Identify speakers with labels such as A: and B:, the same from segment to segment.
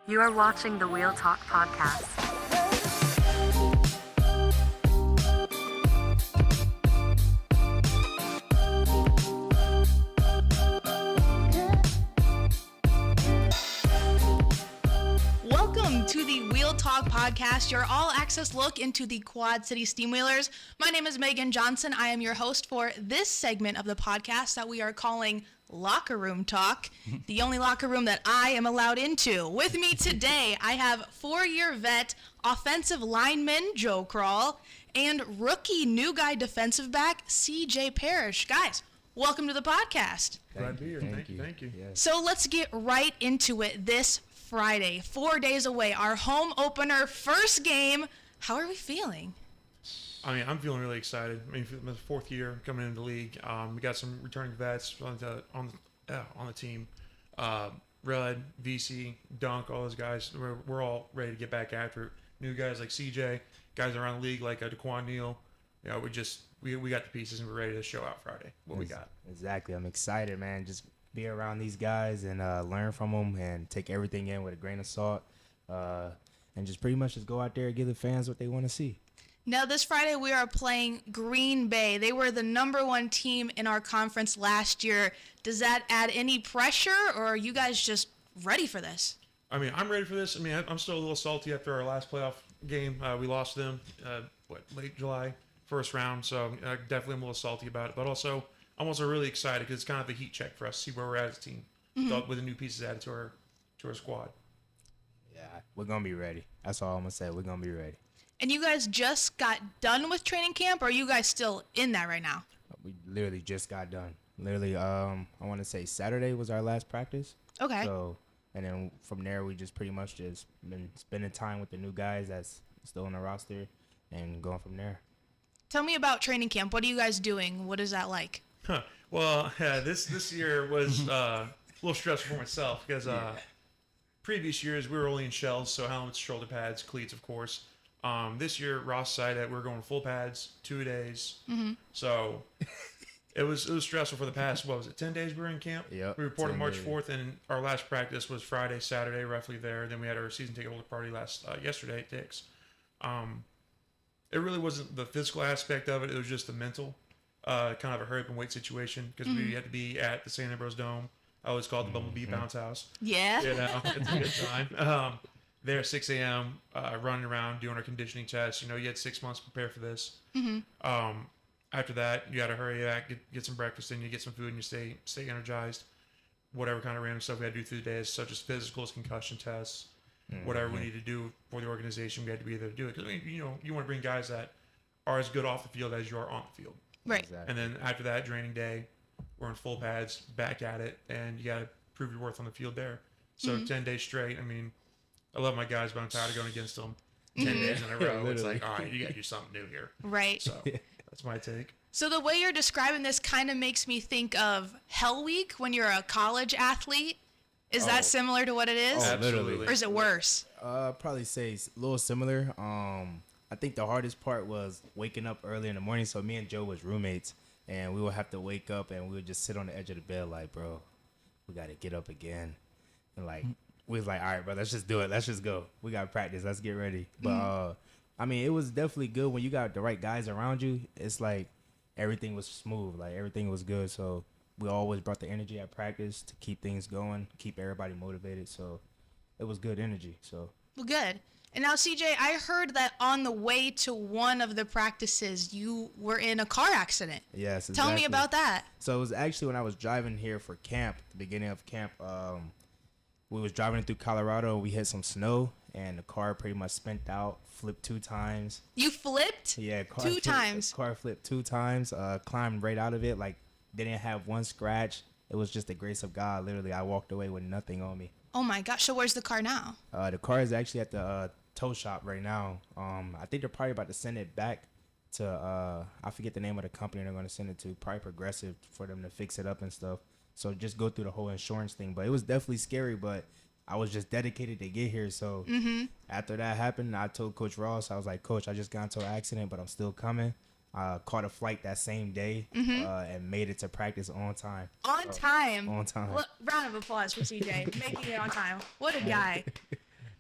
A: You are watching the Wheel Talk podcast.
B: Welcome to the Wheel Talk podcast, your all-access look into the Quad City Steamwheelers. My name is Megan Johnson. I am your host for this segment of the podcast that we are calling Locker Room Talk, the only locker room that I am allowed into. With me today, I have four-year vet offensive lineman Joe Krall and rookie new guy defensive back Cejai Parrish. Guys, welcome to the podcast.
C: Glad to be here. Thank you.
D: Yes.
B: So let's get right into it this Friday, 4 days away, our home opener, first game. How are we feeling?
C: I mean, I'm feeling really excited. I mean, for the fourth year coming into the league, we got some returning vets on the team. Red, VC, Dunk, all those guys. We're all ready to get back after it. New guys like Cejai, guys around the league like Daquan Neal. You know, we got the pieces and we're ready to show out Friday what we got.
D: Exactly. I'm excited, man. Just be around these guys and learn from them and take everything in with a grain of salt, and just pretty much just go out there and give the fans what they want to see.
B: Now, this Friday, we are playing Green Bay. They were the #1 team in our conference last year. Does that add any pressure, or are you guys just ready for this?
C: I mean, I'm ready for this. I mean, I'm still a little salty after our last playoff game. We lost them, late July, first round. So definitely I'm a little salty about it. But also, I'm also really excited because it's kind of a heat check for us to see where we're at as a team with the new pieces added to our squad.
D: Yeah, we're going to be ready. That's all I'm going to say. We're going to be ready.
B: And you guys just got done with training camp, or are you guys still in that right now?
D: We literally just got done. Literally, I want to say Saturday was our last practice.
B: Okay.
D: So, and then from there, we just pretty much just been spending time with the new guys that's still on the roster and going from there.
B: Tell me about training camp. What are you guys doing? What is that like?
C: Well, this year was a little stressful for myself because previous years we were only in shells, so helmets, shoulder pads, cleats, of course. This year, Ross decided that we're going full pads, 2 days. Mm-hmm. So it was stressful for the past, 10 days we were in camp?
D: Yep,
C: We reported March
D: days.
C: 4th, and our last practice was Friday, Saturday, roughly there. Then we had our season ticket holder party yesterday at Dick's. It really wasn't the physical aspect of it. It was just the mental, kind of a hurry up and wait situation because we had to be at the St. Ambrose Dome. I always called it the Bumblebee Bounce House.
B: Yeah.
C: You know, it's a good time. There at 6 a.m., running around, doing our conditioning tests. You know, you had 6 months to prepare for this. Mm-hmm. After that, you got to hurry back, get some breakfast in, you get some food, and you stay energized. Whatever kind of random stuff we had to do through the days, such as physicals, concussion tests, whatever we need to do for the organization, we had to be there to do it. Because, I mean, you know, you want to bring guys that are as good off the field as you are on the field.
B: Right.
D: Exactly.
C: And then after that, draining day, we're in full pads, back at it, and you got to prove your worth on the field there. So 10 days straight, I mean, I love my guys, but I'm tired of going against them 10 days in a row. It's like, all right, you got to do something new here.
B: Right.
C: So that's my take.
B: So the way you're describing this kind of makes me think of Hell Week when you're a college athlete. Is that similar to what it is?
C: Absolutely.
B: Or is it worse?
D: Probably say it's a little similar. I think the hardest part was waking up early in the morning. So me and Joe was roommates, and we would have to wake up and we would just sit on the edge of the bed like, bro, we got to get up again. And like, we was like, all right, bro, let's just do it. Let's just go. We got to practice. Let's get ready. But, I mean, it was definitely good when you got the right guys around you. It's like everything was smooth. Like, everything was good. So we always brought the energy at practice to keep things going, keep everybody motivated. So it was good energy. So
B: Well, good. And now, Cejai, I heard that on the way to one of the practices, you were in a car accident.
D: yes,
B: Tell me
D: exactly.
B: about that.
D: So it was actually when I was driving here for camp, the beginning of camp. We was driving through Colorado. We hit some snow, and the car pretty much spent out, flipped 2 times.
B: You flipped?
D: Yeah, car
B: 2 times.
D: Car flipped 2 times. Climbed right out of it. Like, didn't have one scratch. It was just the grace of God. Literally, I walked away with nothing on me.
B: Oh, my gosh. So where's the car now?
D: The car is actually at the tow shop right now. I think they're probably about to send it back to, I forget the name of the company they're going to send it to. Probably Progressive for them to fix it up and stuff. So just go through the whole insurance thing. But it was definitely scary, but I was just dedicated to get here. So after that happened, I told Coach Ross, I was like, Coach, I just got into an accident, but I'm still coming. Caught a flight that same day and made it to practice on time.
B: On time.
D: On time.
B: Round of applause for Cejai making it on time. What a guy.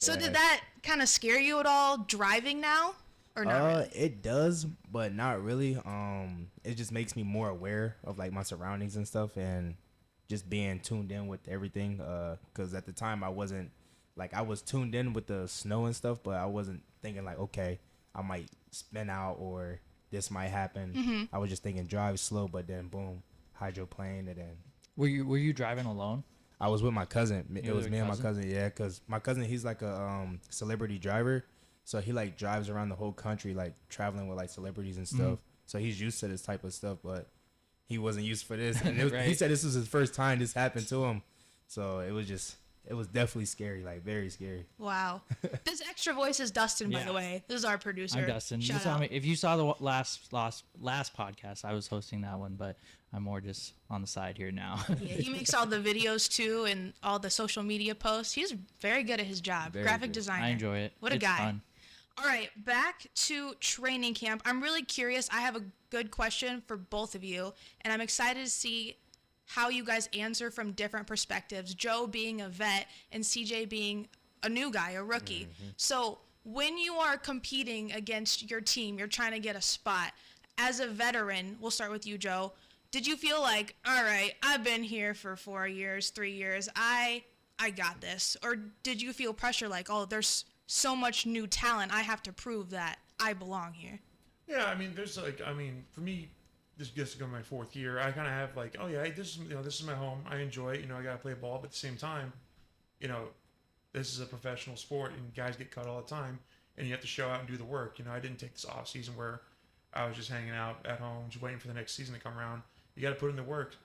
B: So did that kind of scare you at all driving now? Or not really?
D: It does, but not really. It just makes me more aware of like my surroundings and stuff, and just being tuned in with everything. Because at the time I wasn't like, I was tuned in with the snow and stuff, but I wasn't thinking like, okay, I might spin out or this might happen. I was just thinking drive slow, but then boom, hydroplane, and then.
E: Were you driving alone?
D: I was with my cousin. It was
E: with
D: me
E: your
D: and my cousin. Yeah, because my cousin, he's like a celebrity driver. So he like drives around the whole country, like traveling with like celebrities and stuff. So he's used to this type of stuff, but he wasn't used for this. And
E: Right.
D: he said this was his first time this happened to him. So it was definitely scary, like very scary.
B: Wow. This extra voice is Dustin, by
E: Yeah.
B: the way. This is our producer.
E: I'm Dustin. You
B: Shout
E: saw
B: out.
E: me. If you saw the last podcast, I was hosting that one, but I'm more just on the side here now.
B: Yeah, he makes all the videos too and all the social media posts. He's very good at his job.
D: Very
B: Graphic
D: good.
B: designer.
E: I enjoy it.
B: What a
E: It's
B: guy.
E: fun.
B: All right, back to training camp. I'm really curious. I have a good question for both of you, and I'm excited to see how you guys answer from different perspectives. Joe being a vet and CJ being a new guy, a rookie. So when you are competing against your team, you're trying to get a spot. As a veteran, we'll start with you, Joe. Did you feel like, all right, I've been here for 4 years, 3 years, I got this? Or did you feel pressure like, oh, there's so much new talent, I have to prove that I belong here?
C: Yeah, I mean, there's like, I mean, for me, this gets to go my 4th year. I kind of have like, oh yeah, this is my home. I enjoy it. I gotta play ball, but at the same time, this is a professional sport, and guys get cut all the time, and you have to show out and do the work. I didn't take this off season where I was just hanging out at home, just waiting for the next season to come around. You got to put in the work,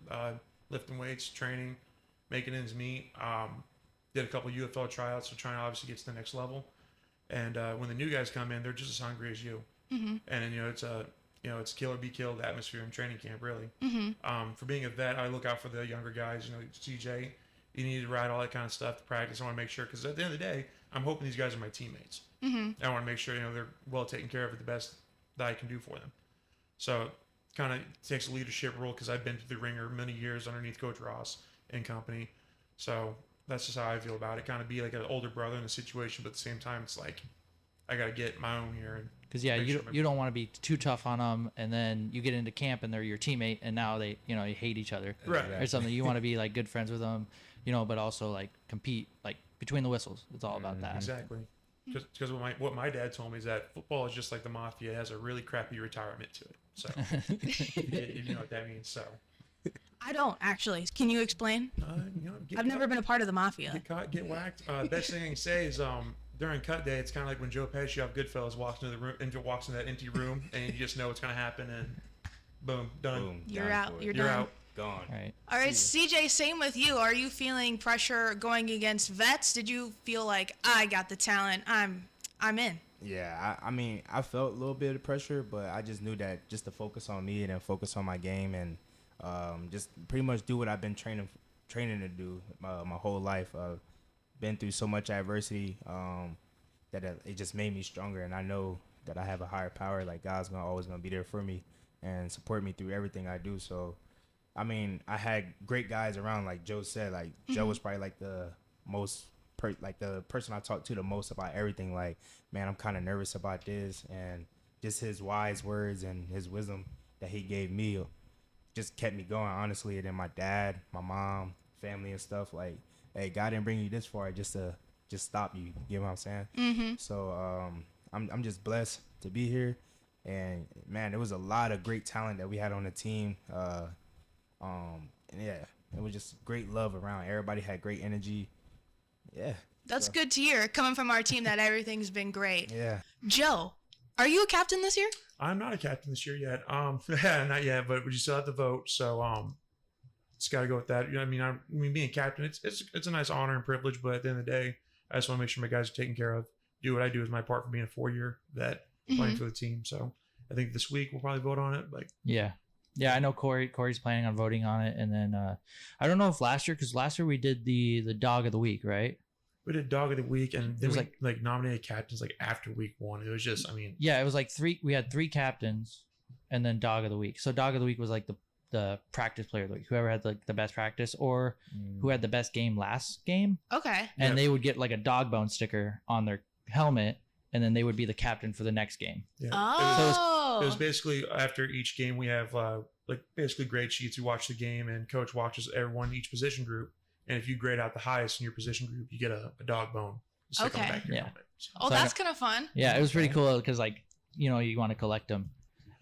C: lifting weights, training, making ends meet. Did a couple UFL tryouts, so trying to obviously get to the next level. And when the new guys come in, they're just as hungry as you. And then, it's kill or be killed atmosphere in training camp, really. For being a vet, I look out for the younger guys. Cejai, you need to ride all that kind of stuff to practice. I want to make sure, because at the end of the day, I'm hoping these guys are my teammates. I want to make sure they're well taken care of, the best that I can do for them. So kind of takes a leadership role, because I've been through the ringer many years underneath Coach Ross and company. So that's just how I feel about it. Kind of be like an older brother in a situation, but at the same time, it's like I got to get my own here.
E: Because you don't want to be too tough on them, and then you get into camp and they're your teammate, and now they you hate each other,
C: Right.
E: or something. You want to be like good friends with them, but also like compete like between the whistles. It's all about that.
C: Exactly. Because what my dad told me is that football is just like the mafia. It has a really crappy retirement to it. So if you know what that means. So
B: I don't, actually. Can you explain? I've never been a part of the mafia.
C: Get caught, get whacked. Best thing I can say is during cut day, it's kind of like when Joe Pesci off Goodfellas walks into the room, walks in that empty room, and you just know what's gonna happen, and boom, done.
D: Boom,
B: You're
D: done
B: out.
D: for it.
B: You're
C: You're
B: done.
C: out.
D: Gone.
E: Right.
B: All right, CJ, same with you. Are you feeling pressure going against vets? Did you feel like, I got the talent, I'm in?
D: Yeah, I mean, I felt a little bit of pressure, but I just knew that just to focus on me and then focus on my game, and just pretty much do what I've been training to do my whole life. Been through so much adversity that it just made me stronger, and I know that I have a higher power. Like, God's always gonna be there for me and support me through everything I do. So, I mean, I had great guys around, like Joe said. Like, Joe was probably like the most the person I talked to the most about everything. Like, man, I'm kind of nervous about this, and just his wise words and his wisdom that he gave me just kept me going, honestly. And then my dad, my mom, family and stuff, like, hey, God didn't bring you this far just to stop you. You know what I'm saying? So I'm just blessed to be here. And man, there was a lot of great talent that we had on the team. And yeah, it was just great love around. Everybody had great energy. Yeah.
B: That's good to hear, coming from our team, that everything's been great.
D: Yeah.
B: Joe, are you a captain this year?
C: I'm not a captain this year yet. Not yet, but we still have to vote. So just got to go with that. I mean, being a captain, it's a nice honor and privilege, but at the end of the day, I just want to make sure my guys are taken care of. Do what I do as my part for being a 4-year vet playing for the team. So I think this week we'll probably vote on it. Like,
E: Yeah, I know Corey's planning on voting on it, and then I don't know if last year we did the dog of the week, right?
C: we did dog of the week, and then
E: was
C: we like nominated captains like after week 1. It was just,
E: Yeah, it was like we had 3 captains, and then dog of the week. So dog of the week was like the practice player, like whoever had like the best practice or who had the best game last game,
B: Okay.
E: and they would get like a dog bone sticker on their helmet, and then they would be the captain for the next game.
C: Yeah.
B: Oh.
C: It was basically after each game we have like basically grade sheets. We watch the game and coach watches everyone in each position group. And if you grade out the highest in your position group, you get a dog bone to stick on the back of your
E: Yeah.
C: helmet. So,
B: Oh,
E: So I
B: that's
E: got-
B: kind of fun.
E: Yeah, it was pretty cool because like you want to collect them,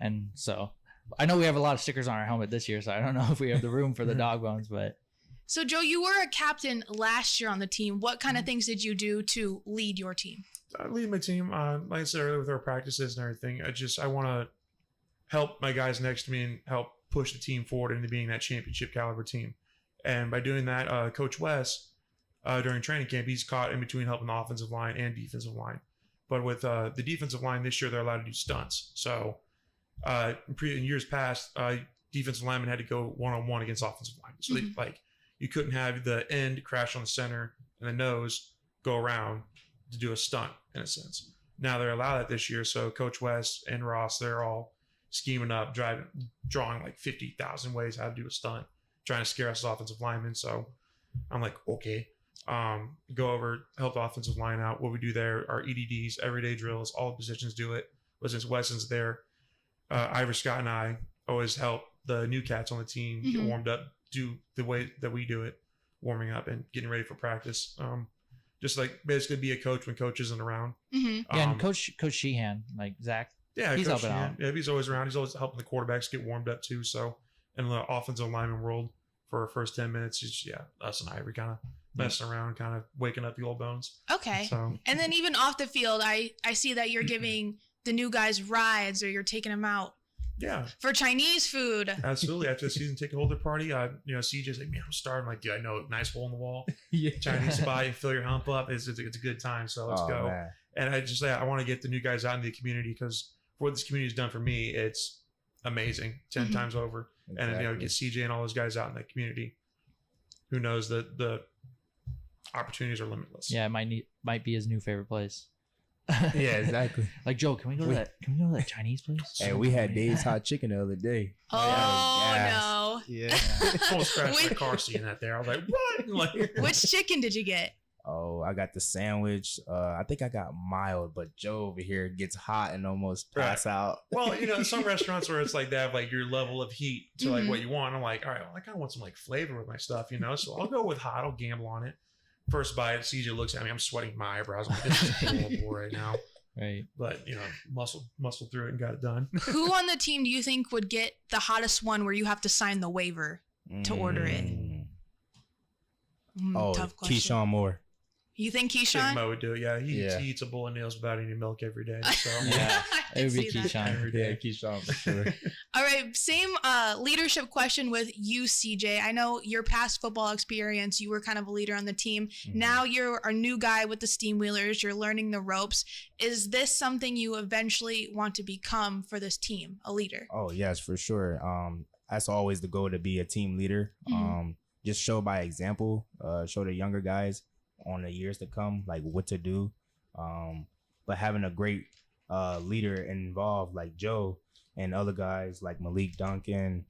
E: and so I know we have a lot of stickers on our helmet this year, so I don't know if we have the room for the dog bones, but
B: So, Joe, you were a captain last year on the team. What kind of things did you do to lead your team?
C: I lead my team, like I said earlier, with our practices and everything. I want to help my guys next to me and help push the team forward into being that championship caliber team. And by doing that, Coach Wes, during training camp, he's caught in between helping the offensive line and defensive line. But with the defensive line this year, they're allowed to do stunts. So in years past, defensive linemen had to go one-on-one against offensive linemen. So you couldn't have the end crash on the center and the nose go around to do a stunt in a sense. Now they're allowed that this year. So Coach West and Ross, they're all scheming up, drawing like 50,000 ways how to do a stunt, trying to scare us as offensive linemen. So I'm like, okay, go over, help the offensive line out. What we do there are EDDs, everyday drills, all the positions do it. But since Weston's there, Ivor Scott and I always help the new cats on the team get warmed up, do the way that we do it, warming up and getting ready for practice. Just like basically be a coach when coach isn't around.
B: Mm-hmm.
E: yeah, and Coach Sheehan, like Zach,
C: Yeah,
E: he's
C: Coach
E: helping
C: Sheehan.
E: out.
C: Yeah, he's always around. He's always helping the quarterbacks get warmed up too. So in the offensive lineman world, for our first 10 minutes, it's us and Ivory kind of messing around, kind of waking up the old bones.
B: Okay.
C: So
B: And then even off the field, I see that you're giving the new guys rides or you're taking them out
C: yeah,
B: for Chinese food.
C: absolutely. After the season ticket holder party, CJ's like, man, I'm starving. I'm like, yeah, I know, nice hole in the wall,
D: Yeah.
C: Chinese spot, you fill your hump up. It's a good time. So let's go.
D: Man.
C: And I want to get the new guys out in the community because for what this community's done for me, it's amazing 10 times over. And get CJ and all those guys out in that community. Who knows that the opportunities are limitless.
E: Yeah, it might be his new favorite place.
D: Yeah, exactly.
E: Like Joe, can we go to that Chinese place?
D: Hey, we had Dave's hot chicken the other day.
B: Oh,
D: Yes.
B: no.
D: Yeah.
C: Almost crashed my car seeing that there. I was like, what? Like,
B: Which chicken did you get?
D: Oh, I got the sandwich. I think I got mild, but Joe over here gets hot and almost pass out.
C: well, some restaurants where it's like they have like your level of heat to like what you want. I'm like, all right, well, I kind of want some like flavor with my stuff, So I'll go with hot. I'll gamble on it. First bite, CJ looks at me. I'm sweating my eyebrows. I'm like, this is horrible right now.
E: Right.
C: But muscle through it and got it done.
B: Who on the team do you think would get the hottest one where you have to sign the waiver to order it?
D: Oh,
B: Tough question.
D: Keyshawn Moore.
B: You think
C: I think
B: Keyshawn?
C: Mo would do it. Yeah, he
D: Yeah.
C: eats a bowl of nails without any milk every day. So
E: Yeah,
B: I
E: it would be
B: can see that.
E: Keyshawn.
C: every
D: Yeah,
C: day.
D: Keyshawn for sure.
B: All right, same leadership question with you, CJ. I know your past football experience, you were kind of a leader on the team. Now you're a new guy with the Steam Wheelers. You're learning the ropes. Is this something you eventually want to become for this team, a leader?
D: Oh, yes, for sure. That's always the goal, to be a team leader. Just show by example, show the younger guys on the years to come, like what to do. But having a great leader involved like Joe and other guys like Malik Duncan,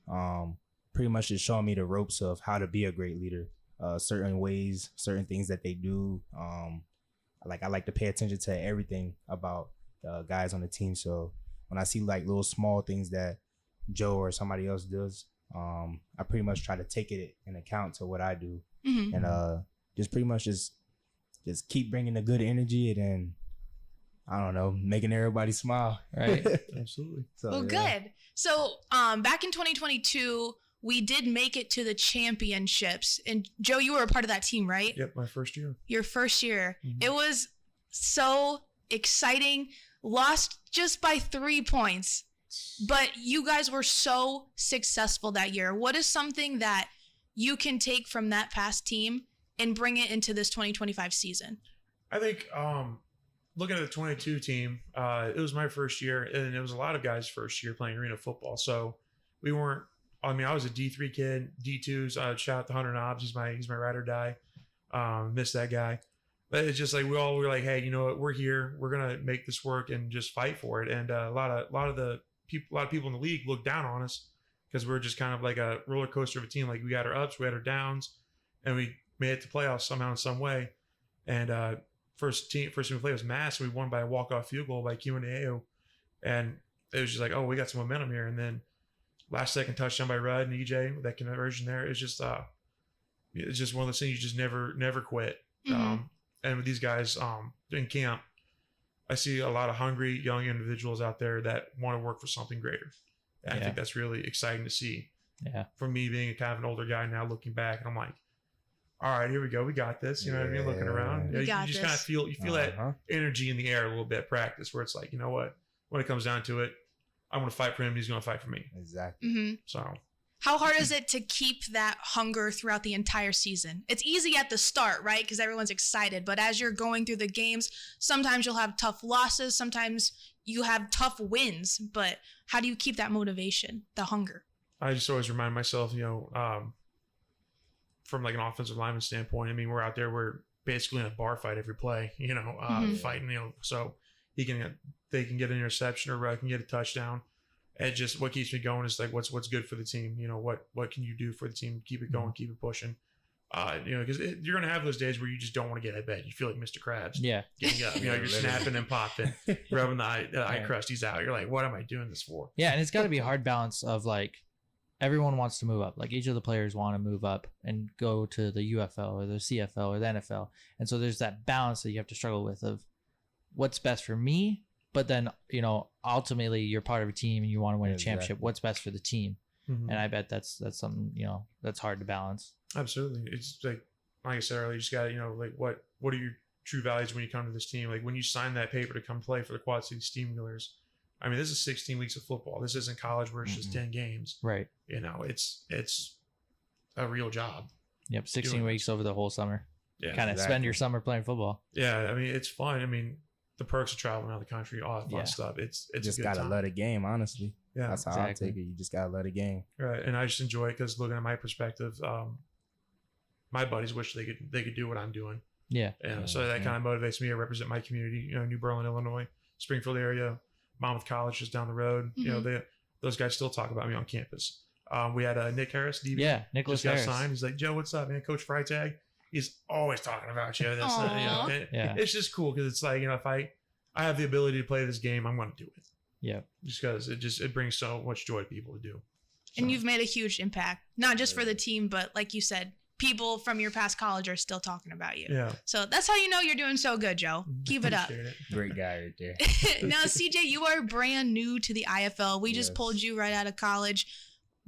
D: pretty much just showing me the ropes of how to be a great leader. Certain ways, certain things that they do. I like to pay attention to everything about guys on the team. So when I see like little small things that Joe or somebody else does, I pretty much try to take it in account to what I do, and just pretty much just keep bringing the good energy and then, I don't know, making everybody smile.
E: Right.
C: Absolutely.
D: So,
B: Well,
D: yeah.
B: good. So back in 2022, we did make it to the championships. And Joe, you were a part of that team, right?
C: Yep, my first year.
B: Your first year. It was so exciting. Lost just by 3 points. But you guys were so successful that year. What is something that you can take from that past team and bring it into this 2025 season?
C: I think looking at the 22 team, it was my first year, and it was a lot of guys' first year playing arena football. So we weren't. I mean, I was a D3 kid, D2s. Shout out to Hunter Knobs. He's my ride or die. Miss that guy. But it's just like we were like, hey, you know what? We're here. We're gonna make this work and just fight for it. And a lot of people in the league looked down on us because we're just kind of like a roller coaster of a team. Like we had our ups, we had our downs, and we made it to playoffs somehow in some way. And first team we played was Mass. And we won by a walk-off field goal by QNAO. And it was just like, oh, we got some momentum here. And then last second touchdown by Rudd and EJ with that conversion there. It's just one of those things you just never quit. And with these guys in camp, I see a lot of hungry young individuals out there that want to work for something greater. And I think that's really exciting to see.
E: Yeah.
C: For me being kind of an older guy now, looking back, and I'm like, all right, here we go. We got this. You know what I mean? Looking around, you just kind of feel that energy in the air a little bit at practice, where it's like, you know what? When it comes down to it, I'm going to fight for him. He's going to fight for me.
D: Exactly.
C: So,
B: how hard is it to keep that hunger throughout the entire season? It's easy at the start, right? Because everyone's excited. But as you're going through the games, sometimes you'll have tough losses. Sometimes you have tough wins. But how do you keep that motivation, the hunger?
C: I just always remind myself, from like an offensive lineman standpoint, I mean, we're out there, we're basically in a bar fight every play, fighting, so they can get an interception or Rudd can get a touchdown. And just what keeps me going is like, what's good for the team? What can you do for the team? Keep it going, keep it pushing. Because you're going to have those days where you just don't want to get out of bed. You feel like Mr. Krabs.
E: Yeah.
C: Getting up, you're snapping and popping, rubbing the eye crusties out. You're like, what am I doing this for?
E: Yeah. And it's got to be a hard balance of like, everyone wants to move up. Like each of the players want to move up and go to the UFL or the CFL or the NFL. And so there's that balance that you have to struggle with of what's best for me. But then, ultimately you're part of a team and you want to win a championship. What's best for the team? And I bet that's something, that's hard to balance.
C: Absolutely. It's like I said earlier, you just got to, like what are your true values when you come to this team? Like when you sign that paper to come play for the Quad City Steamwheelers, I mean, this is 16 weeks of football. This isn't college where it's just 10 games.
E: Right.
C: It's a real job.
E: Yep. 16 weeks over the whole summer.
C: Yeah.
E: Kind of spend your summer playing football.
C: Yeah. I mean, it's fun. I mean, the perks of traveling around the country, all that fun stuff. It's
D: just
C: a good
D: gotta
C: time.
D: love the game, honestly.
C: Yeah.
D: That's how I take it. You just gotta love the game.
C: Right. And I just enjoy it because looking at my perspective, my buddies wish they could do what I'm doing.
E: Yeah.
C: And so that kind of motivates me to represent my community, New Berlin, Illinois, Springfield area. Monmouth College just down the road. Those guys still talk about me on campus. We had Nick Harris, DB.
E: Yeah, Nicholas
C: just got
E: Harris.
C: signed. He's like, Joe, what's up, man? Coach Freitag. He's always talking about you. It's just cool because it's like, if I have the ability to play this game, I'm going to do it.
E: Yeah.
C: Just because it brings so much joy to people to do. So.
B: And you've made a huge impact, not just for the team, but like you said, people from your past college are still talking about you.
C: Yeah.
B: So that's how you know you're doing so good, Joe. Keep it up.
D: Great guy right there.
B: Now, CJ, you are brand new to the IFL. We just pulled you right out of college.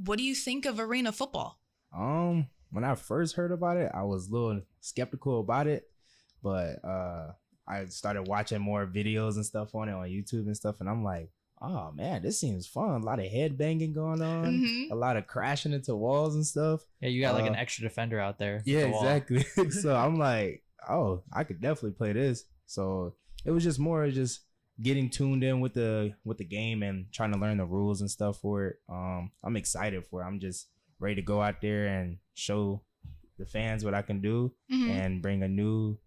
B: What do you think of arena football?
D: When I first heard about it, I was a little skeptical about it, but I started watching more videos and stuff on it on YouTube and stuff, and I'm like, oh man, this seems fun. A lot of head banging going on, a lot of crashing into walls and stuff.
E: Yeah, you got like an extra defender out there.
D: Yeah, exactly. So I'm like, oh, I could definitely play this. So it was just more just getting tuned in with the game and trying to learn the rules and stuff for it. I'm excited for it. I'm just ready to go out there and show the fans what I can do and bring a new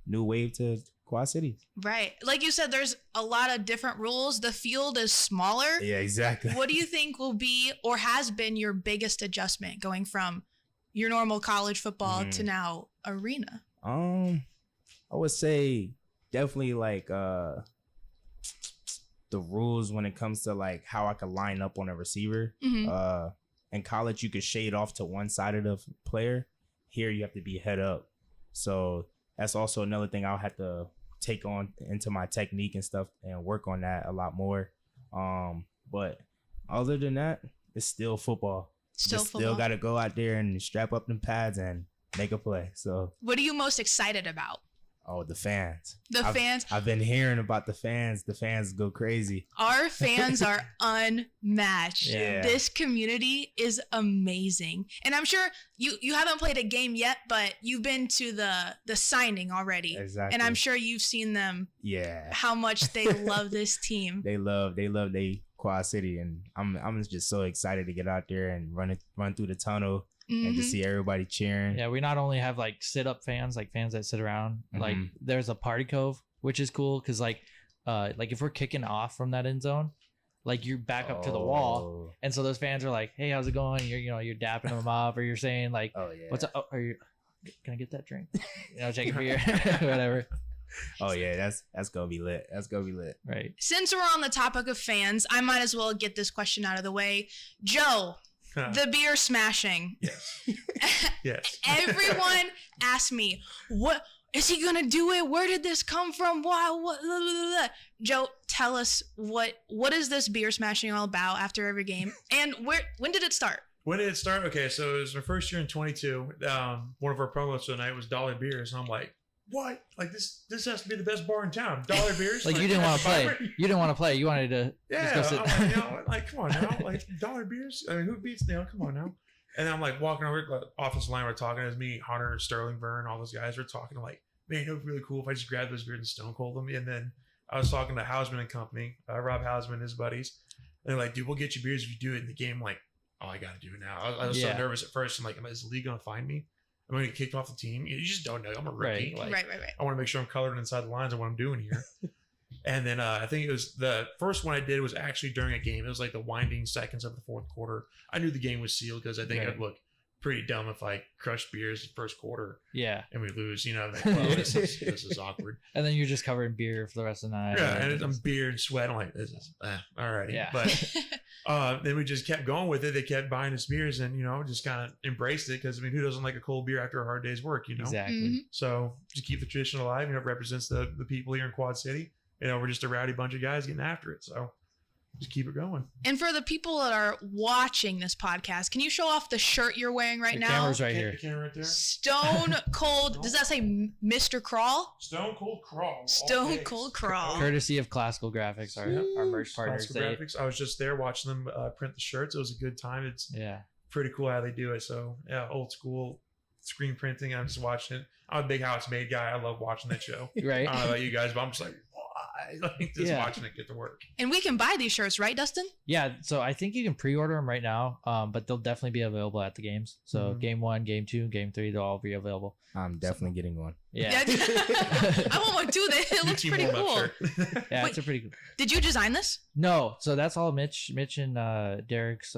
D: wave to Quad City.
B: Right. Like you said, there's a lot of different rules. The field is smaller.
D: Yeah, exactly.
B: What do you think will be or has been your biggest adjustment going from your normal college football to now arena?
D: I would say definitely like the rules when it comes to like how I can line up on a receiver. In college, you could shade off to one side of the player. Here, you have to be head up. So that's also another thing I'll have to take on into my technique and stuff and work on that a lot more. But other than that, it's still football. Still got to go out there and strap up them pads and make a play. So
B: what are you most excited about?
D: Oh, the fans.
B: Fans.
D: I've been hearing about the fans. The fans go crazy.
B: Our fans are unmatched.
D: Yeah.
B: This community is amazing. And I'm sure you haven't played a game yet, but you've been to the signing already.
D: Exactly.
B: And I'm sure you've seen them.
D: Yeah.
B: How much they love this team.
D: They love they Quad City, and I'm just so excited to get out there and run through the tunnel. And to see everybody cheering.
E: Yeah, we not only have like sit-up fans, like fans that sit around. Like there's a party cove, which is cool because like if we're kicking off from that end zone, like you're back up to the wall, and so those fans are like, "Hey, how's it going?" You're dapping them up, or you're saying like,
D: Oh yeah.
E: "What's up? Oh, are you? Can I get that drink? Take a beer, whatever."
D: Oh yeah, that's gonna be lit. That's gonna be lit.
E: Right.
B: Since we're on the topic of fans, I might as well get this question out of the way. Joe, the beer smashing.
C: Yes. Yes.
B: Everyone asked me, what is he gonna do it? Where did this come from? Why? What? Blah, blah, blah. Joe, tell us what is this beer smashing all about after every game, and when did it start?
C: When did it start? Okay, so it was my first year in 22. One of our promos tonight was $1 beers, and I'm like, what? Like this has to be the best bar in town. $1 beers.
E: Like you didn't want to play. You didn't want to play. You wanted to.
C: Yeah.
E: Just go sit.
C: I'm like, come on now. Like $1 beers. I mean, who beats Neil? Come on now. And then I'm like walking over the office line. We're talking. It was me, Hunter, Sterling, Vern, all those guys. We're talking. I'm like, man, it would be really cool if I just grabbed those beers and stone cold them. And then I was talking to Hausman and Company, Rob Hausman and his buddies. And they're like, dude, we'll get you beers if you do it in the game. I'm like, oh, I got to do it now. I was so nervous at first. I'm like, is the league going to find me? I'm going to get kicked off the team. You just don't know. I'm a rookie.
E: Right.
C: Like,
B: Right.
C: I want to make sure I'm colored inside the lines of what I'm doing here. And then I think it was the first one I did was actually during a game. It was like the winding seconds of the fourth quarter. I knew the game was sealed because I think I'd look pretty dumb if I crushed beers the first quarter.
E: Yeah.
C: And we lose. Like, well, this is awkward.
E: And then you're just covered in beer for the rest of the night.
C: Yeah, and I'm beer and sweat. I'm like, this is all righty.
E: Yeah.
C: But then we just kept going with it. They kept buying us beers and, just kind of embraced it because, who doesn't like a cold beer after a hard day's work,
E: Exactly.
B: Mm-hmm.
C: So just keep the tradition alive. It represents the people here in Quad City. We're just a rowdy bunch of guys getting after it. So just keep it going.
B: And for the people that are watching this podcast, can you show off the shirt you're wearing right
E: The
B: now?
E: camera's right here.
C: The camera right there.
B: Stone Cold. Does that say Mr. Krall?
C: Stone Cold Krall.
B: Stone Cold Krall.
E: Courtely of Classical Graphics, our merch partners.
C: Classical Graphics. I was just there watching them print the shirts. It was a good time. It's pretty cool how they do it. So yeah, old school screen printing. I'm just watching it. I'm a big How It's Made guy. I love watching that show.
E: Right.
C: I don't know about you guys, but I'm just like, like just watching it get to work.
B: And we can buy these shirts, right, Dustin?
E: Yeah, so I think you can pre-order them right now, but they'll definitely be available at the games. So game 1, game 2, game 3, they'll all be available.
D: I'm definitely getting one.
E: Yeah.
B: I want one too. It looks pretty cool.
E: Yeah,
B: Wait,
E: it's a pretty cool.
B: Did you design this?
E: No, so that's all Mitch and Derek's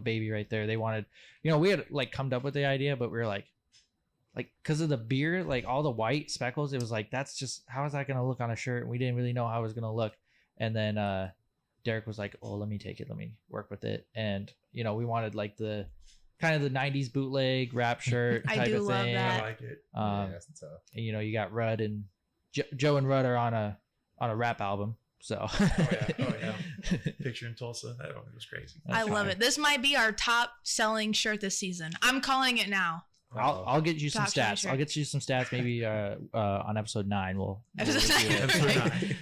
E: baby right there. They wanted, we had like come up with the idea, but we were like because of the beer, like all the white speckles, it was like, that's just, how is that going to look on a shirt? And we didn't really know how it was going to look. And then Derek was like, oh, let me take it. Let me work with it. And, we wanted like the kind of the 90s bootleg rap shirt type
B: I do
E: of
B: love
E: thing.
B: that.
C: I like it.
D: That's tough.
E: And, you got Rudd and Joe and Rudd are on a rap album. So
C: Oh yeah. Picture in Tulsa. That one was crazy.
B: I love it. This might be our top selling shirt this season. I'm calling it now.
E: I'll get you some
B: Top
E: stats.
B: shirt.
E: I'll get you some stats maybe on episode 9. We'll
B: Episode
E: review it.
C: Episode 9.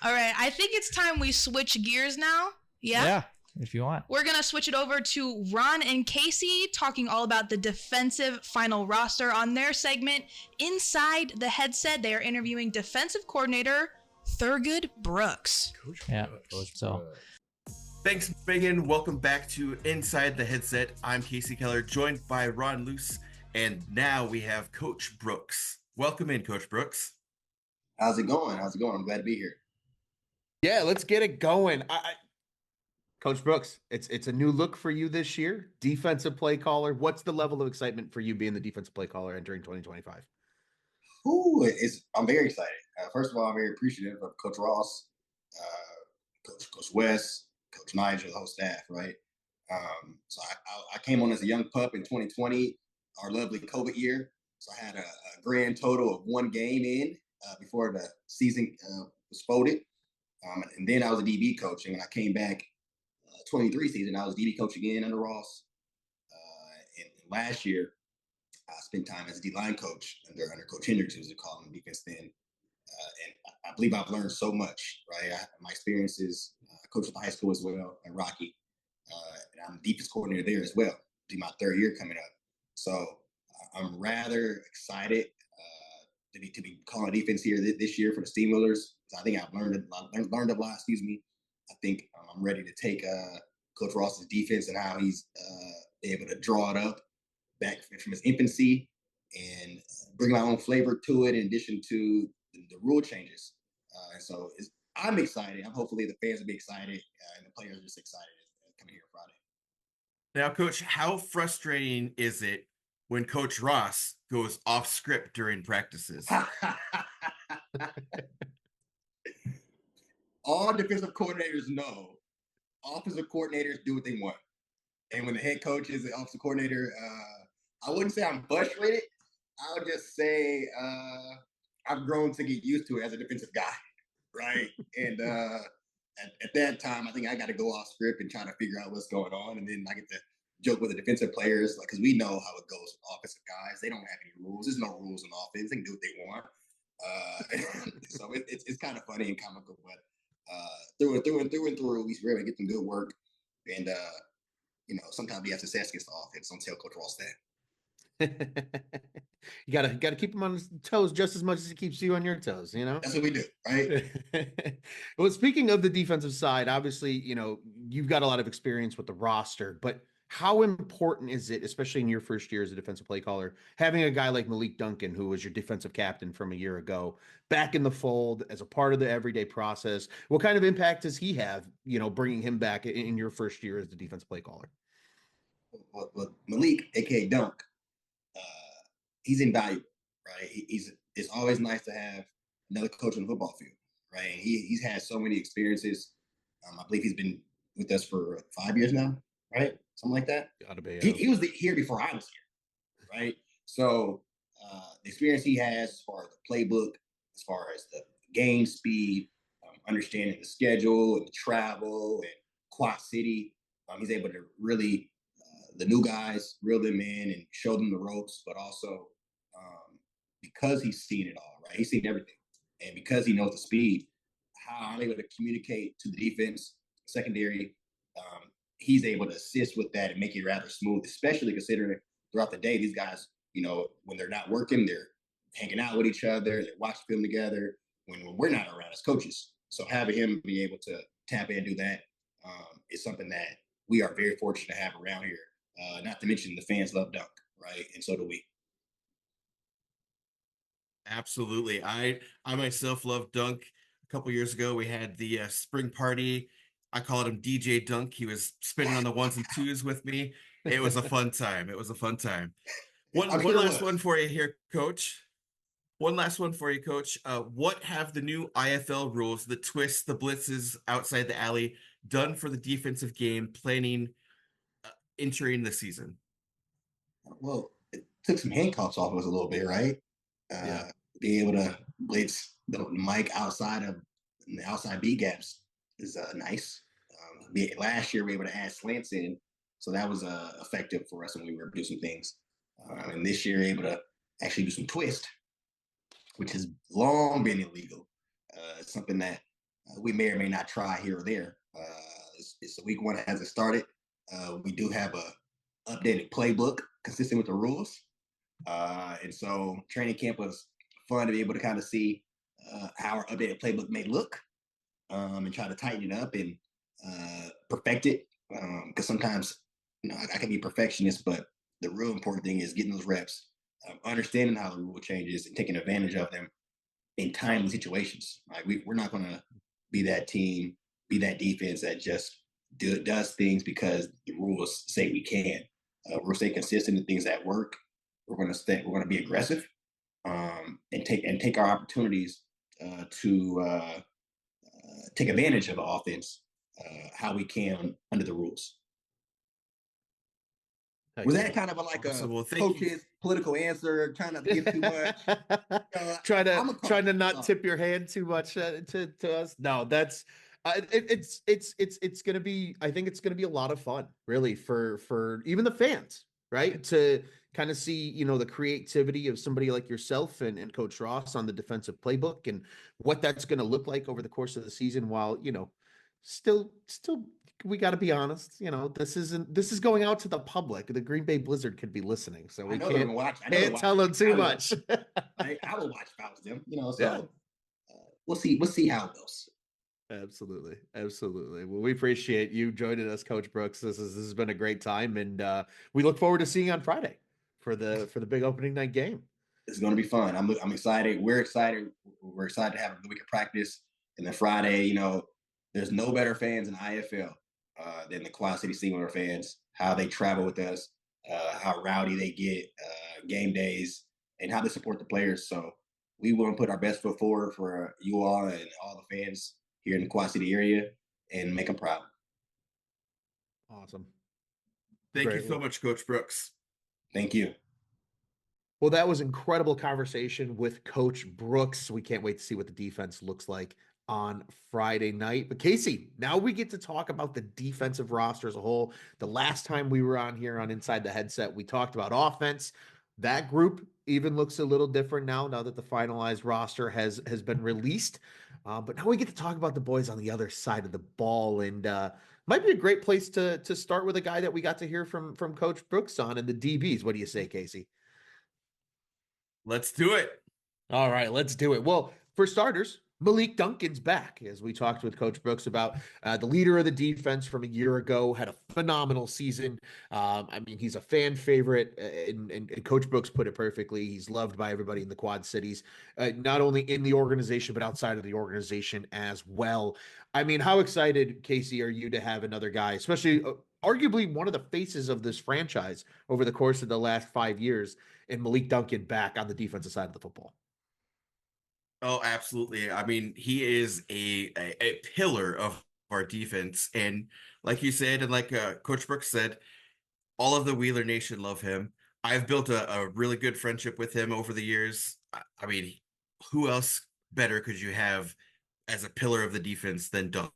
B: All right. I think it's time we switch gears now. Yeah.
E: If you want.
B: We're going to switch it over to Ron and Kasey talking all about the defensive final roster on their segment. Inside the Headset, they are interviewing Defensive Coordinator Thurgood Brooks.
C: Coach
E: Yeah.
C: Brooks.
E: So
F: Thanks, Megan. Welcome back to Inside the Headset. I'm Kasey Keller, joined by Ron Luce, and now we have Coach Brooks. Welcome in, Coach Brooks.
G: How's it going? I'm glad to be here.
F: Yeah, let's get it going. Coach Brooks, it's a new look for you this year. Defensive play caller. What's the level of excitement for you being the defensive play caller entering 2025?
G: I'm very excited. First of all, I'm very appreciative of Coach Ross, Coach West, Coach Nigel, the whole staff, right? So I came on as a young pup in 2020, our lovely COVID year. So I had a grand total of 1 game in before the season was folded. And then I was a DB coach. And when I came back 23 season, I was DB coach again under Ross. And last year, I spent time as a D-line coach under Coach Hendricks, who's a calling defense then. And I believe I've learned so much, right? My experiences, I coached at the high school as well at Rocky. And I'm defense coordinator there as well. Do my 3rd year coming up. So I'm rather excited to be calling defense here this year for the Steamrollers. I think I've learned a lot, I think I'm ready to take Coach Ross's defense and how he's able to draw it up back from his infancy and bring my own flavor to it in addition to the rule changes. And so I'm excited. I'm hopefully the fans will be excited, and the players are just excited coming here Friday.
H: Now, Coach, how frustrating is it when Coach Ross goes off script during practices?
G: All defensive coordinators know offensive coordinators do what they want. And when the head coach is the offensive coordinator, I wouldn't say I'm frustrated. I would just say I've grown to get used to it as a defensive guy, right? And at that time, I think I got to go off script and try to figure out what's going on. And then I get to joke with the defensive players, like, because we know how it goes with offensive guys. They don't have any rules. There's no rules in offense. They can do what they want. So it's kind of funny and comical, but through and through, we really get some good work. And, sometimes we have success against the offense. Don't tell Coach Ross that.
F: You gotta keep him on his toes just as much as he keeps you on your toes,
G: That's what we do, right?
F: Well, speaking of the defensive side, obviously, you've got a lot of experience with the roster, but how important is it, especially in your first year as a defensive play caller, having a guy like Malik Duncan, who was your defensive captain from a year ago, back in the fold as a part of the everyday process? What kind of impact does he have, bringing him back in your first year as the defensive play caller?
G: Well, Malik, aka Dunk, he's invaluable, right? It's always nice to have another coach on the football field, right? He's had so many experiences. I believe he's been with us for 5 years now, right? Something like that.
F: Gotta be.
G: He was here before I was here, right? So the experience he has as far as the playbook, as far as the game speed, understanding the schedule and the travel and Quad City, he's able to really the new guys reel them in and show them the ropes, but also because he's seen it all, right? He's seen everything, and because he knows the speed, how I'm able to communicate to the defense, secondary. He's able to assist with that and make it rather smooth, especially considering throughout the day, these guys, when they're not working, they're hanging out with each other, they're watching film together when we're not around as coaches. So having him be able to tap in and do that is something that we are very fortunate to have around here. Not to mention the fans love Dunk, right? And so do we.
H: Absolutely. I myself love Dunk. A couple years ago, we had the spring party. I called him DJ Dunk. He was spinning on the ones and twos with me. It was a fun time. One last one for you here, Coach. What have the new IFL rules, the twists, the blitzes outside the alley, done for the defensive game planning entering the season?
G: Well, it took some handcuffs off us a little bit, right? Being able to blitz the mic outside of the outside B gaps is nice. Last year we were able to add slants in, so that was effective for us when we were doing some things. And this year able to actually do some twist, which has long been illegal. It's something that we may or may not try here or there. It's week one hasn't started. We do have a updated playbook consistent with the rules. And so training camp was fun to be able to kind of see how our updated playbook may look and try to tighten it up and perfect it. Because sometimes, I can be perfectionist, but the real important thing is getting those reps, understanding how the rule changes and taking advantage of them in timely situations. Like we're not going to be that team, be that defense that just does things because the rules say we can. We'll stay consistent in things that work. We're going to be aggressive and take our opportunities to take advantage of the offense how we can under the rules. Was that kind of a coach's political answer, trying not to give too much?
F: Trying to not tip your hand too much to us. No, that's it's gonna be. I think it's gonna be a lot of fun, really, for even the fans, right? To kind of see, the creativity of somebody like yourself and Coach Ross on the defensive playbook and what that's going to look like over the course of the season. While still. We got to be honest. This is going out to the public. The Green Bay Blizzard could be listening, so we can't tell them too much.
G: I will watch about them. So we'll see how it goes.
F: Absolutely. Well, we appreciate you joining us, Coach Brooks. This has been a great time, and we look forward to seeing you on Friday for the big opening night game.
G: It's going to be fun. I'm excited. We're excited. We're excited to have a week of practice. And then Friday, there's no better fans in IFL than the Quad City Steamroller fans. How they travel with us, how rowdy they get, game days, and how they support the players. So we want to put our best foot forward for you all and all the fans here in the Quad City area and make them proud.
F: Awesome.
H: Thank you so much, Coach Brooks.
G: Thank you.
F: Well, that was incredible conversation with Coach Brooks. We can't wait to see what the defense looks like on Friday night. But Kasey, now we get to talk about the defensive roster as a whole. The last time we were on here on Inside the Headset, we talked about offense. That group even looks a little different now that the finalized roster has been released. But now we get to talk about the boys on the other side of the ball, and might be a great place to start with a guy that we got to hear from Coach Brooks on and the DBs. What do you say, Kasey?
H: Let's do it.
F: All right, let's do it. Well, for starters, Malik Duncan's back, as we talked with Coach Brooks about the leader of the defense from a year ago, had a phenomenal season. He's a fan favorite, and Coach Brooks put it perfectly. He's loved by everybody in the Quad Cities, not only in the organization, but outside of the organization as well. How excited, Kasey, are you to have another guy, especially arguably one of the faces of this franchise over the course of the last 5 years, and Malik Duncan back on the defensive side of the football?
H: Oh, absolutely. He is a pillar of our defense. And like you said, and like Coach Brooks said, all of the Wheeler Nation love him. I've built a really good friendship with him over the years. Who else better could you have as a pillar of the defense than Dunk?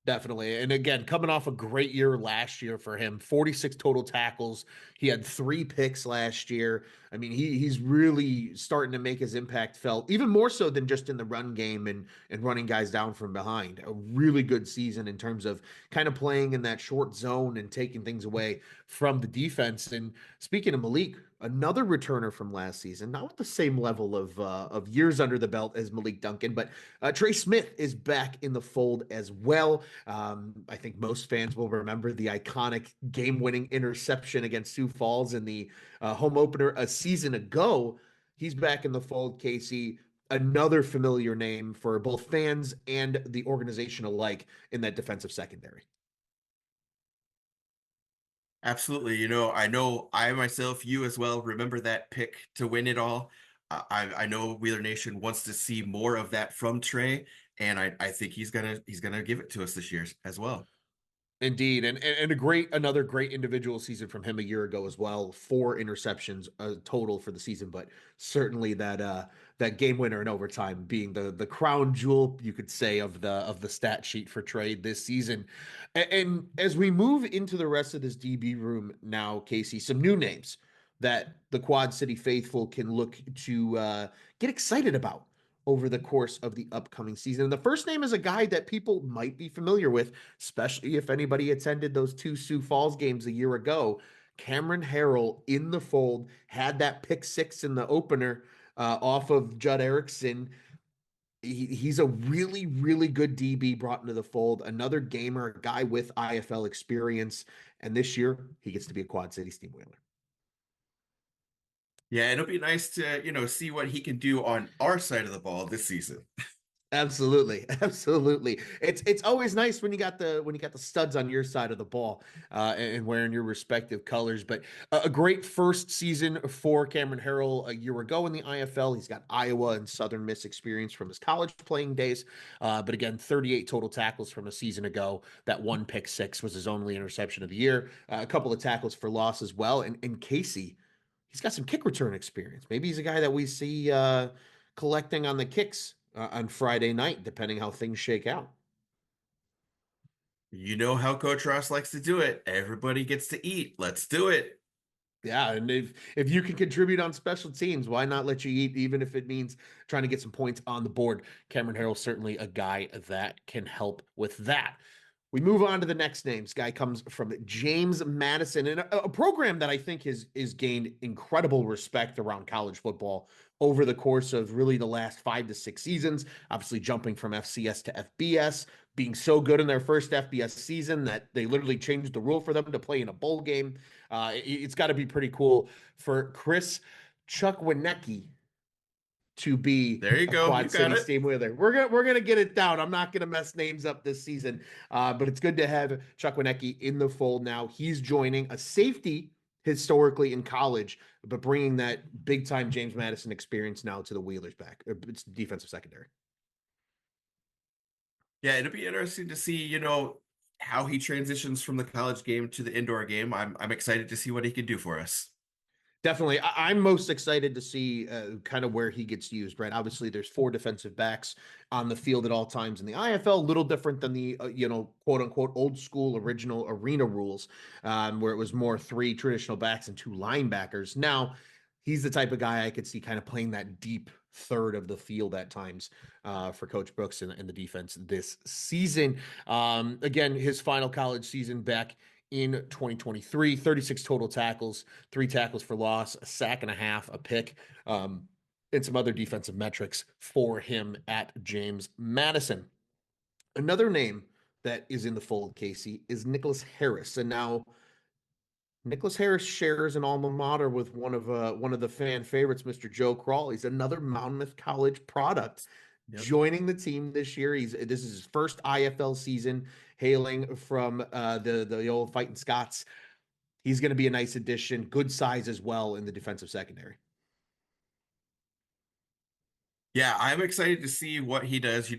F: Definitely. And again, coming off a great year last year for him, 46 total tackles. He had 3 picks last year. He's really starting to make his impact felt, even more so than just in the run game and running guys down from behind. A really good season in terms of kind of playing in that short zone and taking things away from the defense. And speaking of Malik, another returner from last season, not with the same level of years under the belt as Malik Duncan, but Trey Smith is back in the fold as well. I think most fans will remember the iconic game-winning interception against Sioux Falls in the home opener a season ago. He's back in the fold, Kasey. Another familiar name for both fans and the organization alike in that defensive secondary.
H: Absolutely. I know I myself, you as well, remember that pick to win it all. I know Wheeler Nation wants to see more of that from Trey, and I think he's gonna give it to us this year as well.
F: Indeed, and another great individual season from him a year ago as well. 4 interceptions total for the season, but certainly that game winner in overtime being the crown jewel, you could say, of the stat sheet for Trey this season. And as we move into the rest of this DB room now, Kasey, some new names that the Quad City faithful can look to get excited about over the course of the upcoming season. And the first name is a guy that people might be familiar with, especially if anybody attended those 2 Sioux Falls games a year ago. Cameron Harrell in the fold, had that pick 6 in the opener off of Judd Erickson. He's a really, really good DB brought into the fold. Another gamer, a guy with IFL experience. And this year, he gets to be a Quad City Steamwheeler.
H: Yeah, it'll be nice to, see what he can do on our side of the ball this season.
F: Absolutely. It's always nice when you got the studs on your side of the ball and wearing your respective colors. But a great first season for Cameron Harrell a year ago in the IFL. He's got Iowa and Southern Miss experience from his college playing days. But again, 38 total tackles from a season ago. That 1 pick 6 was his only interception of the year. A couple of tackles for loss as well. And Kasey, he's got some kick return experience. Maybe he's a guy that we see collecting on the kicks on Friday night, depending how things shake out.
H: You know how Coach Ross likes to do it. Everybody gets to eat. Let's do it.
F: Yeah, and if you can contribute on special teams, why not let you eat, even if it means trying to get some points on the board? Cameron Harrell, certainly a guy that can help with that. We move on to the next name. This guy comes from James Madison, and a program that I think is gained incredible respect around college football over the course of really the last 5 to 6 seasons. Obviously, jumping from FCS to FBS, being so good in their first FBS season that they literally changed the rule for them to play in a bowl game. It's got to be pretty cool for Chris Chukwinecki to be
H: There you
F: a
H: go. You
F: Quad
H: got
F: City
H: it.
F: Steamwheeler. We're gonna get it down. I'm not gonna mess names up this season, but it's good to have Chuck Wienecke in the fold now. He's joining a safety historically in college, but bringing that big time James Madison experience now to the Wheelers back. It's defensive secondary.
H: Yeah, it'll be interesting to see, how he transitions from the college game to the indoor game. I'm excited to see what he can do for us.
F: Definitely. I'm most excited to see kind of where he gets used, right? Obviously, there's 4 defensive backs on the field at all times in the IFL, a little different than the, quote unquote, old school original arena rules, where it was more 3 traditional backs and 2 linebackers. Now, he's the type of guy I could see kind of playing that deep third of the field at times for Coach Brooks and the defense this season. Again, his final college season back in 2023, 36 total tackles, 3 tackles for loss, a sack and a half, a pick, and some other defensive metrics for him at James Madison. Another name that is in the fold, Casey, is Nicholas Harris. And now Nicholas Harris shares an alma mater with one of the fan favorites, Mr. Joe Krall. He's another Monmouth College product. Yep. Joining the team this year. This is his first IFL season, hailing from the old Fighting Scots. He's going to be a nice addition, good size as well in the defensive secondary.
H: Yeah, I'm excited to see what he does.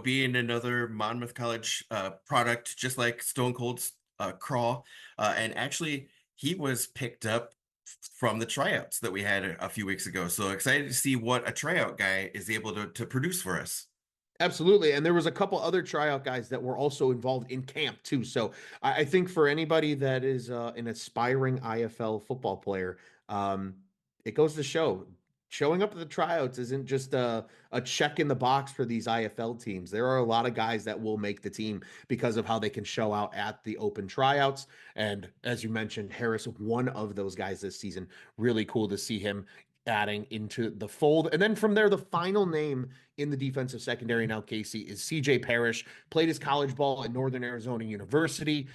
H: Being another Monmouth College product, just like Stone Cold's Krall, and actually he was picked up from the tryouts that we had a few weeks ago. So excited to see what a tryout guy is able to produce for us.
F: Absolutely. And there was a couple other tryout guys that were also involved in camp too. So I think for anybody that is an aspiring IFL football player, it goes to show showing up at the tryouts isn't just a check in the box for these IFL teams. There are a lot of guys that will make the team because of how they can show out at the open tryouts. And as you mentioned, Harris, one of those guys this season, really cool to see him adding into the fold. And then from there, the final name in the defensive secondary now, Casey, is Cejai Parrish. Played his college ball at Northern Arizona University.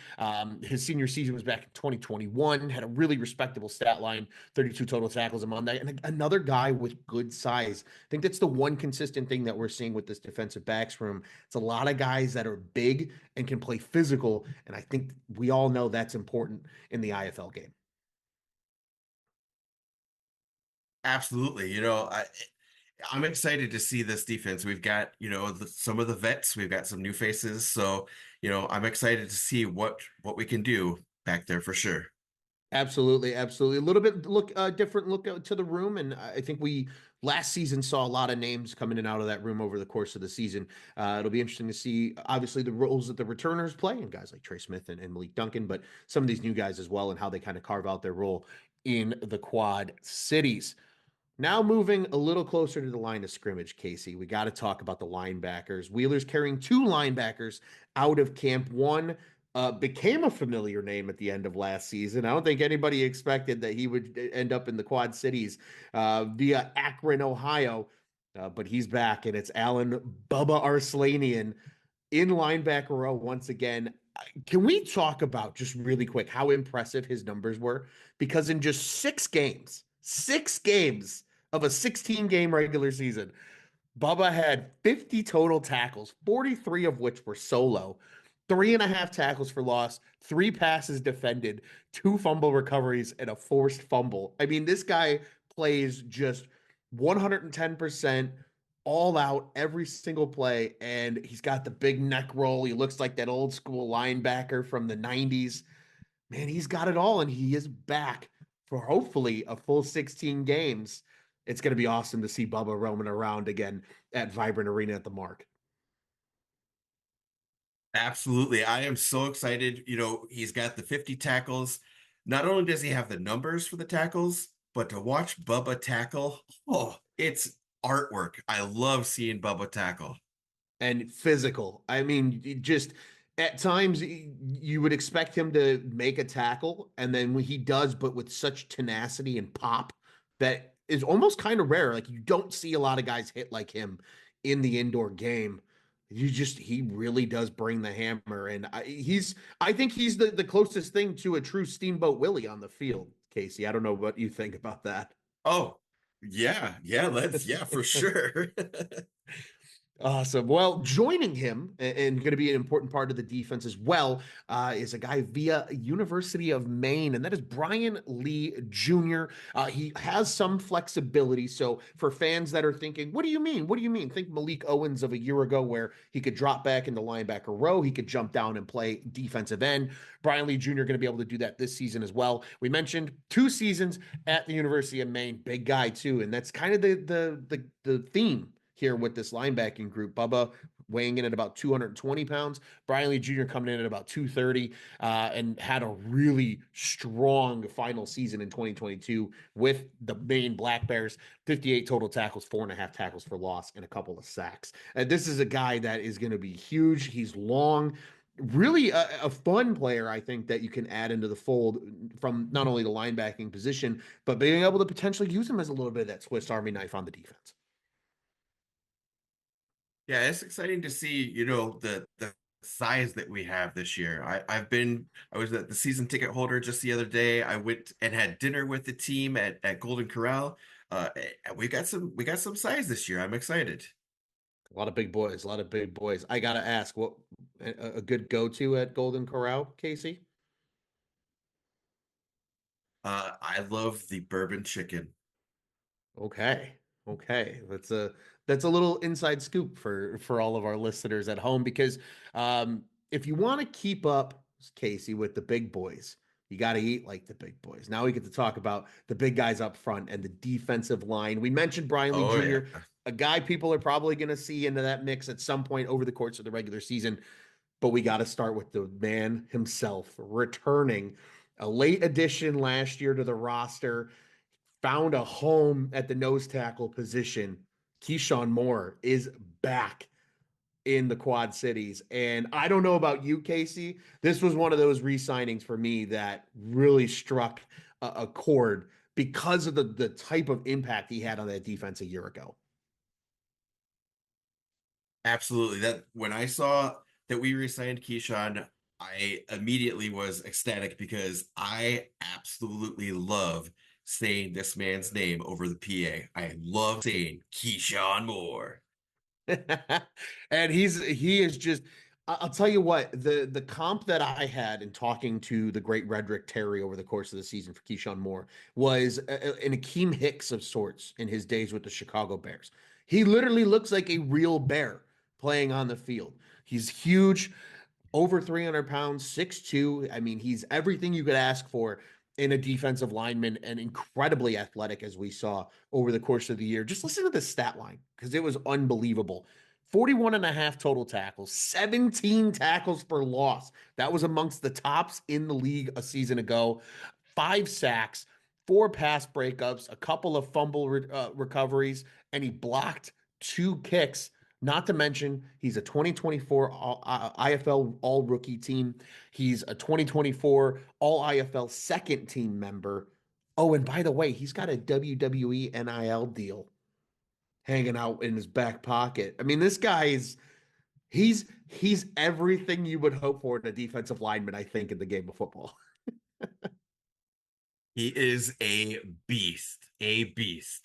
F: His senior season was back in 2021. Had a really respectable stat line, 32 total tackles among that. And another guy with good size. I think that's the one consistent thing that we're seeing with this defensive backs room. It's a lot of guys that are big and can play physical. And I think we all know that's important in the IFL game.
H: Absolutely. I'm excited to see this defense. We've got, some of the vets, we've got some new faces. So, I'm excited to see what we can do back there for sure.
F: Absolutely. Absolutely. A little bit different look to the room. And I think we last season saw a lot of names coming in and out of that room over the course of the season. It'll be interesting to see, obviously, the roles that the returners play and guys like Trey Smith and Malik Duncan, but some of these new guys as well and how they kind of carve out their role in the Quad Cities. Now moving a little closer to the line of scrimmage, Casey, we got to talk about the linebackers. Wheeler's carrying 2 linebackers out of camp. One became a familiar name at the end of last season. I don't think anybody expected that he would end up in the Quad Cities via Akron, Ohio, but he's back, and it's Alan Bubba Arslanian in linebacker row once again. Can we talk about, just really quick, how impressive his numbers were? Because in just 6 games of a 16-game regular season, Bubba had 50 total tackles, 43 of which were solo, 3.5 tackles for loss, 3 passes defended, 2 fumble recoveries, and a forced fumble. I mean, this guy plays just 110% all out every single play, and he's got the big neck roll. He looks like that old school linebacker from the 90s. Man, he's got it all, and he is back for hopefully a full 16 games. It's going to be awesome to see Bubba roaming around again at Vibrant Arena at the Mark.
H: Absolutely. I am so excited. He's got the 50 tackles. Not only does he have the numbers for the tackles, but to watch Bubba tackle, it's artwork. I love seeing Bubba tackle.
F: And physical. I mean, just at times you would expect him to make a tackle, and then when he does, but with such tenacity and pop that is almost kind of rare. Like, you don't see a lot of guys hit like him in the indoor game. He really does bring the hammer. And I think he's the closest thing to a true Steamboat Willie on the field, Casey. I don't know what you think about that.
H: Oh, Yeah, for sure.
F: Awesome. Well, joining him and going to be an important part of the defense as well is a guy via University of Maine, and that is Brian Lee Jr. He has some flexibility. So for fans that are thinking, what do you mean? What do you mean? Think Malik Owens of a year ago where he could drop back into linebacker row. He could jump down and play defensive end. Brian Lee Jr. going to be able to do that this season as well. We mentioned 2 seasons at the University of Maine. Big guy too. And that's kind of the theme here with this linebacking group. Bubba weighing in at about 220 pounds. Brian Lee Jr. coming in at about 230 and had a really strong final season in 2022 with the Maine Black Bears. 58 total tackles, 4.5 tackles for loss, and a couple of sacks. And this is a guy that is going to be huge. He's long. Really a fun player, I think, that you can add into the fold from not only the linebacking position, but being able to potentially use him as a little bit of that Swiss Army knife on the defense.
H: Yeah, it's exciting to see, the size that we have this year. I was the season ticket holder just the other day. I went and had dinner with the team at Golden Corral. And we got some size this year. I'm excited.
F: A lot of big boys, a lot of big boys. I gotta ask, what a good go-to at Golden Corral, Kasey?
H: I love the bourbon chicken.
F: Okay. Okay. That's a little inside scoop for all of our listeners at home because if you want to keep up, Kasey, with the big boys, you got to eat like the big boys. Now we get to talk about the big guys up front and the defensive line. We mentioned Brian Lee
H: Oh
F: Jr.,
H: yeah.
F: a guy people are probably going to see into that mix at some point over the course of the regular season. But we got to start with the man himself returning a late addition last year to the roster, found a home at the nose tackle position. Keyshawn Moore is back in the Quad Cities. And I don't know about you, Kasey. This was one of those re-signings for me that really struck a chord because of the type of impact he had on that defense a year ago.
H: Absolutely. That when I saw that we re-signed Keyshawn, I immediately was ecstatic because I absolutely love saying this man's name over the PA. I love saying Keyshawn Moore.
F: And he is just I'll tell you what, the comp that I had in talking to the great Redrick Terry over the course of the season for Keyshawn Moore was an Akeem Hicks of sorts in his days with the Chicago Bears. He literally looks like a real bear playing on the field. He's huge, over 300 pounds, 6'2". I mean, he's everything you could ask for in a defensive lineman and incredibly athletic, as we saw over the course of the year. Just listen to the stat line because it was unbelievable. 41.5 total tackles, 17 tackles for loss. That was amongst the tops in the league a season ago. 5 sacks, 4 pass breakups, a couple of fumble recoveries, and he blocked 2 kicks. Not to mention, he's a 2024 IFL All Rookie team. He's a 2024 All IFL second team member. Oh, and by the way, he's got a WWE NIL deal hanging out in his back pocket. I mean, this guy is he's everything you would hope for in a defensive lineman, I think, in the game of football.
H: He is a beast, a beast.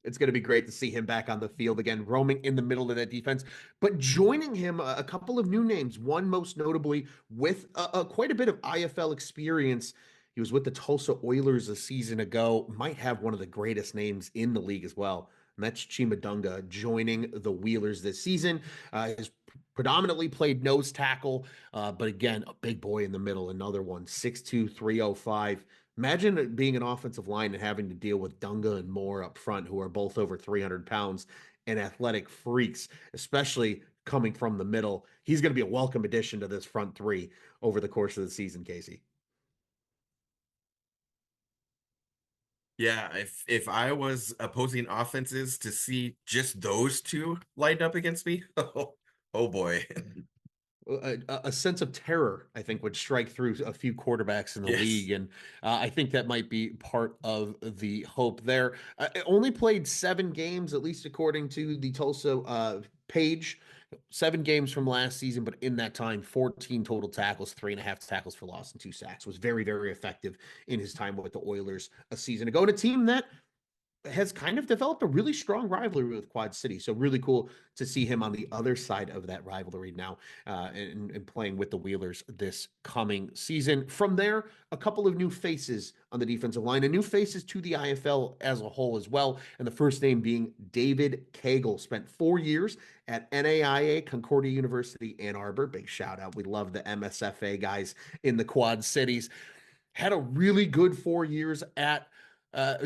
F: It's going to be great to see him back on the field again, roaming in the middle of that defense. But joining him, a couple of new names. One most notably with quite a bit of IFL experience. He was with the Tulsa Oilers a season ago. Might have one of the greatest names in the league as well. And that's Chima Dunga joining the Wheelers this season. Has predominantly played nose tackle, but again, a big boy in the middle. Another one, 6'2", 305. Imagine being an offensive line and having to deal with Dunga and Moore up front, who are both over 300 pounds and athletic freaks, especially coming from the middle. He's going to be a welcome addition to this front three over the course of the season, Kasey.
H: Yeah, if I was opposing offenses to see just those two lined up against me, oh boy.
F: A sense of terror, I think, would strike through a few quarterbacks in the
H: Yes.
F: league. And I think that might be part of the hope there. Only played 7 games, at least according to the Tulsa page. 7 games from last season, but in that time, 14 total tackles, 3.5 tackles for loss, and 2 sacks. Was very, very effective in his time with the Oilers a season ago. And a team that has kind of developed a really strong rivalry with Quad City. So really cool to see him on the other side of that rivalry now, and playing with the Wheelers this coming season. From there, a couple of new faces on the defensive line and new faces to the IFL as a whole as well. And the first name being David Cagle. Spent 4 years at NAIA Concordia University, Ann Arbor. Big shout out. We love the MSFA guys in the Quad Cities. Had a really good 4 years at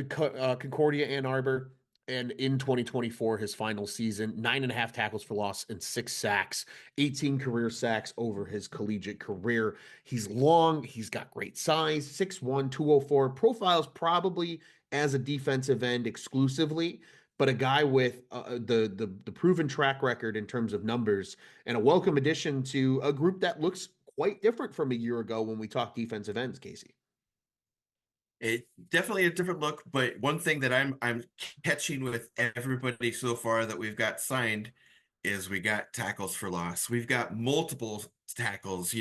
F: Concordia Ann Arbor. And in 2024, his final season, 9.5 tackles for loss and 6 sacks, 18 career sacks over his collegiate career. He's long, he's got great size, 6'1", 204. Profiles probably as a defensive end exclusively, but a guy with the proven track record in terms of numbers, and a welcome addition to a group that looks quite different from a year ago when we talked defensive ends, Kasey.
H: It definitely a different look, but one thing that I'm catching with everybody so far that we've got signed is we got tackles for loss. We've got multiple tackles,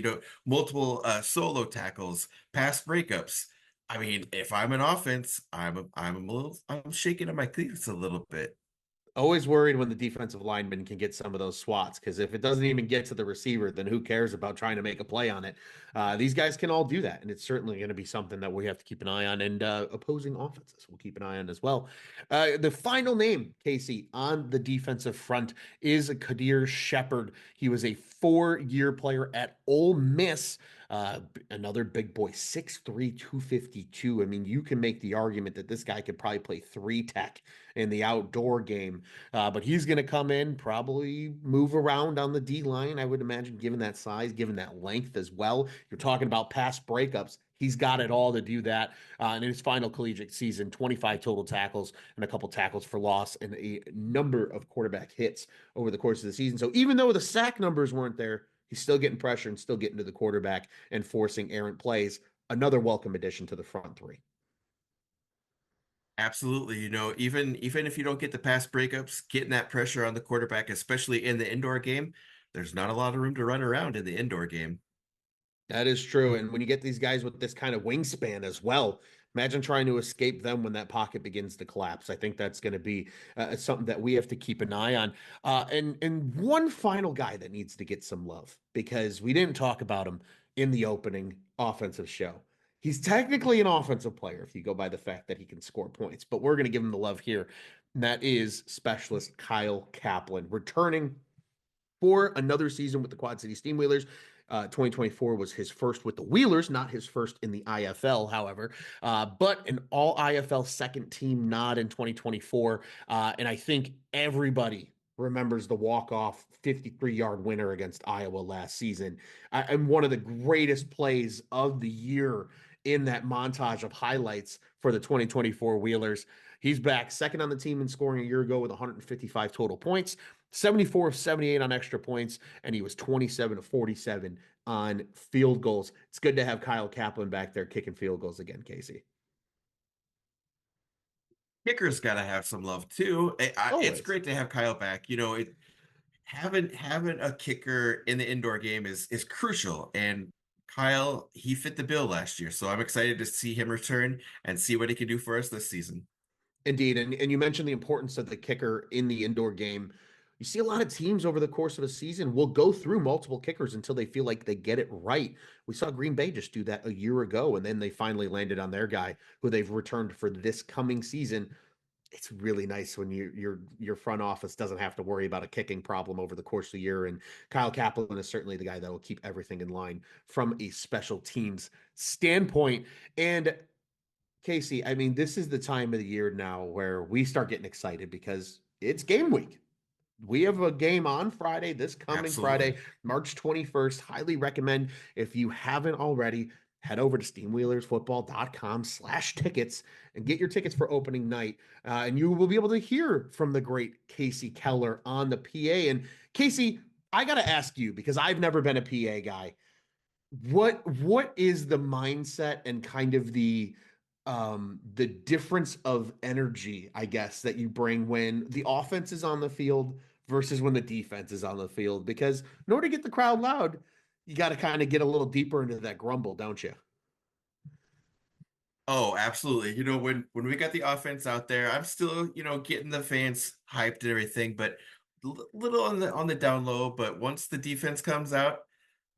H: multiple solo tackles, pass breakups. I mean, if I'm an offense, I'm shaking in my cleats a little bit.
F: Always worried when the defensive lineman can get some of those swats, because if it doesn't even get to the receiver, then who cares about trying to make a play on it? These guys can all do that, and it's certainly going to be something that we have to keep an eye on, and opposing offenses we'll keep an eye on as well. The final name, Kasey, on the defensive front is Kadir Shepard. He was a 4-year player at Ole Miss. Another big boy, 6'3", 252. I mean, you can make the argument that this guy could probably play 3 tech in the outdoor game. But he's going to come in, probably move around on the D line, I would imagine, given that size, given that length as well. You're talking about pass breakups. He's got it all to do that. And in his final collegiate season, 25 total tackles and a couple tackles for loss and a number of quarterback hits over the course of the season. So even though the sack numbers weren't there, he's still getting pressure and still getting to the quarterback and forcing errant plays. Another welcome addition to the front three.
H: Absolutely. Even if you don't get the pass breakups, getting that pressure on the quarterback, especially in the indoor game, there's not a lot of room to run around in the indoor game.
F: That is true. And when you get these guys with this kind of wingspan as well, imagine trying to escape them when that pocket begins to collapse. I think that's going to be something that we have to keep an eye on. And one final guy that needs to get some love, because we didn't talk about him in the opening offensive show. He's technically an offensive player if you go by the fact that he can score points, but we're going to give him the love here. And that is specialist Kyle Kaplan, returning for another season with the Quad City Steamwheelers. 2024 was his first with the Wheelers, not his first in the IFL, however, but an all IFL second team nod in 2024. And I think everybody remembers the walk-off 53-yard winner against Iowa last season. And one of the greatest plays of the year in that montage of highlights for the 2024 Wheelers. He's back second on the team in scoring a year ago with 155 total points. 74 of 78 on extra points, and he was 27 of 47 on field goals. It's good to have Kyle Kaplan back there kicking field goals again, Kasey.
H: Kicker's got to have some love too. It's great to have Kyle back. Having a kicker in the indoor game is crucial, and Kyle, he fit the bill last year, so I'm excited to see him return and see what he can do for us this season.
F: Indeed, and you mentioned the importance of the kicker in the indoor game. You see a lot of teams over the course of a season will go through multiple kickers until they feel like they get it right. We saw Green Bay just do that a year ago, and then they finally landed on their guy who they've returned for this coming season. It's really nice when your front office doesn't have to worry about a kicking problem over the course of the year. And Kyle Kaplan is certainly the guy that will keep everything in line from a special teams standpoint. And Kasey, I mean, this is the time of the year now where we start getting excited because it's game week. We have a game on Friday, this coming Friday, March 21st. Highly recommend, if you haven't already, head over to steamwheelersfootball.com/tickets and get your tickets for opening night. And you will be able to hear from the great Kasey Keller on the PA. And Kasey, I got to ask you, because I've never been a PA guy, what is the mindset and kind of the difference of energy, I guess, that you bring when the offense is on the field versus when the defense is on the field? Because in order to get the crowd loud, you got to kind of get a little deeper into that grumble, don't you?
H: Oh, absolutely. When we got the offense out there, I'm still, getting the fans hyped and everything, but little on the down low. But once the defense comes out,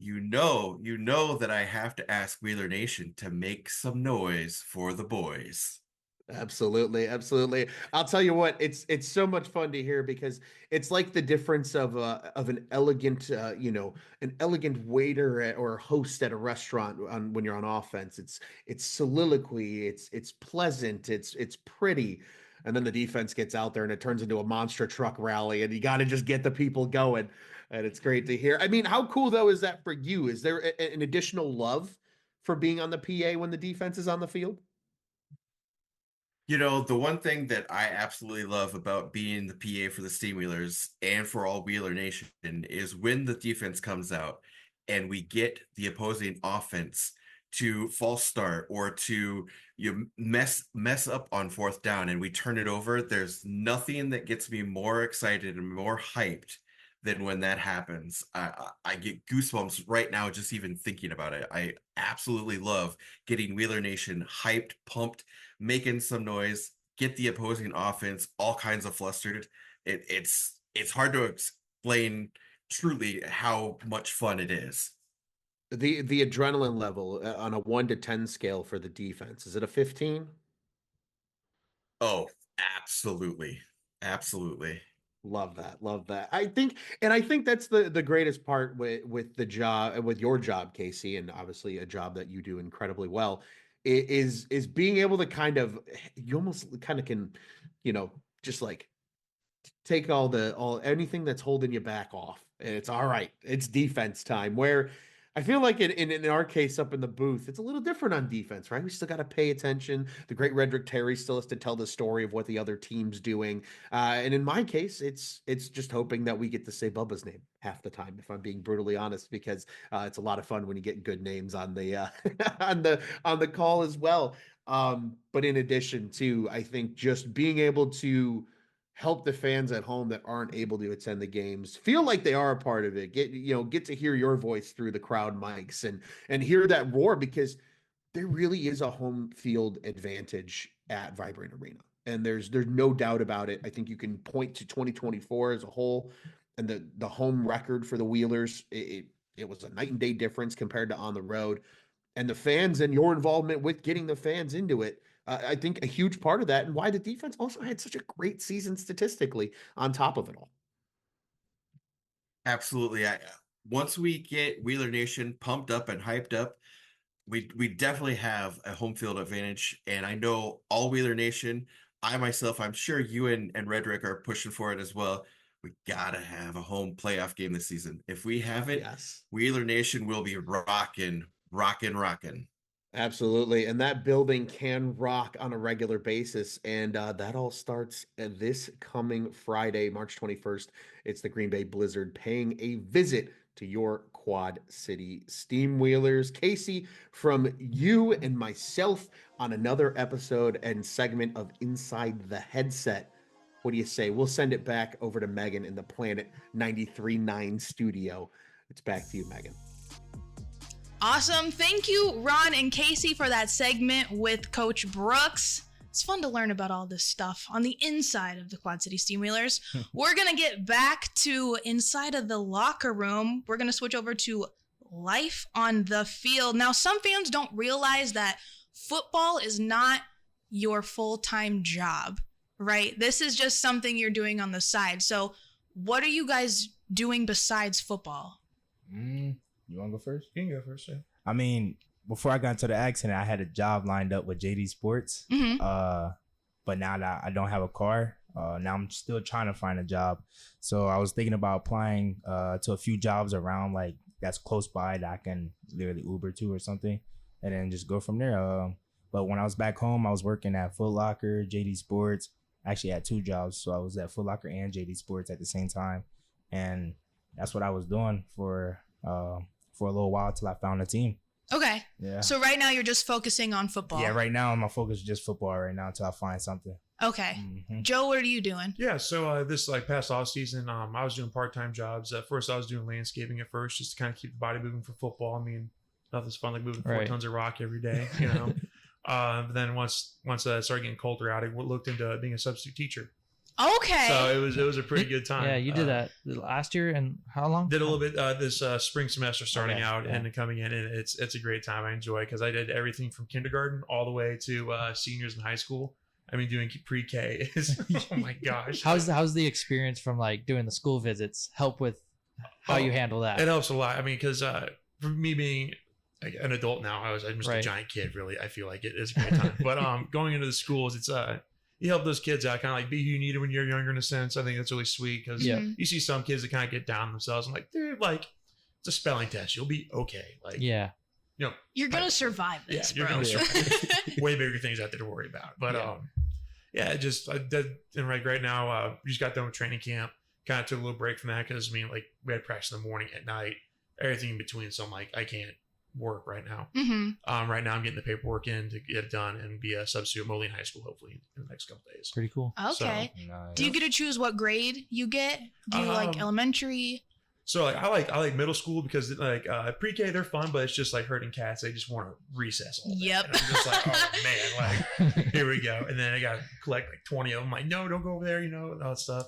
H: that I have to ask Wheeler Nation to make some noise for the boys.
F: Absolutely, absolutely. I'll tell you what, it's so much fun to hear because it's like the difference of an elegant an elegant waiter or host at a restaurant when you're on offense. It's soliloquy, it's pleasant, it's pretty. And then the defense gets out there and it turns into a monster truck rally and you got to just get the people going. And it's great to hear. I mean, how cool though is that for you? Is there an additional love for being on the PA when the defense is on the field?
H: The one thing that I absolutely love about being the PA for the Steamwheelers and for all Wheeler Nation is when the defense comes out and we get the opposing offense to false start or to mess up on fourth down and we turn it over. There's nothing that gets me more excited and more hyped than when that happens. I get goosebumps right now just even thinking about it. I absolutely love getting Wheeler Nation hyped, pumped, making some noise, get the opposing offense all kinds of flustered. It's hard to explain truly how much fun it is.
F: The adrenaline level on a 1 to 10 scale for the defense, is it a 15?
H: Oh, absolutely. Absolutely.
F: Love that. Love that. I think that's the greatest part with the job, with your job, Casey, and obviously a job that you do incredibly well, is being able to you almost kind of can, just like take all anything that's holding you back off. And it's all right. It's defense time. Where I feel like in our case up in the booth, it's a little different on defense, right? We still got to pay attention. The great Redrick Terry still has to tell the story of what the other team's doing. And in my case, it's just hoping that we get to say Bubba's name half the time, if I'm being brutally honest, because it's a lot of fun when you get good names on the on the call as well. But in addition to, I think just being able to help the fans at home that aren't able to attend the games feel like they are a part of it, get to hear your voice through the crowd mics and hear that roar, because there really is a home field advantage at Vibrant Arena, and there's no doubt about it. I think you can point to 2024 as a whole and the home record for the Wheelers. It was a night and day difference compared to on the road, and the fans and your involvement with getting the fans into it, I think a huge part of that, and why the defense also had such a great season statistically on top of it all.
H: Absolutely. Once we get Wheeler Nation pumped up and hyped up, we definitely have a home field advantage. And I know all Wheeler Nation, I myself, I'm sure you and Redrick are pushing for it as well. We gotta have a home playoff game this season. If we have it,
F: Yes.
H: Wheeler Nation will be rocking.
F: Absolutely. And that building can rock on a regular basis. And that all starts this coming Friday, March 21st. It's the Green Bay Blizzard paying a visit to your Quad City Steamwheelers. Casey, from you and myself on another episode and segment of Inside the Headset, what do you say? We'll send it back over to Megan in the Planet 93.9 studio. It's back to you, Megan.
B: Awesome. Thank you, Ron and Casey, for that segment with Coach Brooks. It's fun to learn about all this stuff on the inside of the Quad City Steamwheelers. We're going to get back to inside of the locker room. We're going to switch over to life on the field. Now, some fans don't realize that football is not your full-time job, right? This is just something you're doing on the side. So what are you guys doing besides football?
D: You want to go first?
C: You can go first, yeah.
D: I mean, before I got into the accident, I had a job lined up with JD Sports.
B: Mm-hmm.
D: But now that I don't have a car, now I'm still trying to find a job. So I was thinking about applying to a few jobs around, like, that's close by that I can literally Uber to or something, and then just go from there. But when I was back home, I was working at Foot Locker, JD Sports. I actually had two jobs. So I was at Foot Locker and JD Sports at the same time. And that's what I was doing for a little while till I found a team.
B: Okay.
D: Yeah.
B: So right now you're just focusing on football.
D: Yeah, right now my focus is just football right now until I find something.
B: Okay.
D: Mm-hmm.
B: Joe, what are you doing?
C: Yeah, so this past off season, I was doing part-time jobs. At first, I was doing landscaping at first, just to kind of keep the body moving for football. I mean, nothing's fun like moving 4 tons of rock every day, But then once it started getting colder out, I looked into being a substitute teacher.
B: Okay.
C: So it was a pretty good time.
E: Yeah, you did that last year, and how long?
C: Did a little bit this spring semester starting out
E: yeah.
C: and then coming in, and it's a great time. I enjoy because I did everything from kindergarten all the way to seniors in high school. I mean, doing pre-K is oh my gosh.
E: How's the experience from like doing the school visits help with how you handle that?
C: It helps a lot. I mean, because for me being like an adult now, I'm just
E: Right.
C: a giant kid. Really, I feel like it is a great time. But going into the schools, it's you help those kids out, kind of like be who you need when you're younger in a sense. I think that's really sweet because
E: Yeah.
C: you see some kids that kind of get down on themselves. I'm like, dude, like it's a spelling test. You'll be okay. Like,
E: Yeah.
C: you know,
B: You're gonna survive
C: yeah,
B: this,
C: you're
B: bro.
C: gonna survive. Way bigger things out there to worry about. But yeah, just I did, and right now we just got done with training camp. Kind of took a little break from that because I mean, like we had practice in the morning, at night, everything in between. So I'm like, I can't work right now.
B: Mm-hmm.
C: Right now I'm getting the paperwork in to get it done and be a substitute at Moline High School hopefully in the next couple days.
E: Pretty cool.
B: Okay.
D: Nice.
B: Do you get to choose what grade you get? Do you like elementary?
C: So like I like middle school because like pre-K they're fun, but it's just like herding cats. They just want to recess all day.
B: Yep.
C: And I'm just like, oh man, like here we go. And then I gotta collect like 20 of them. Like, no, don't go over there, you know, and all that stuff.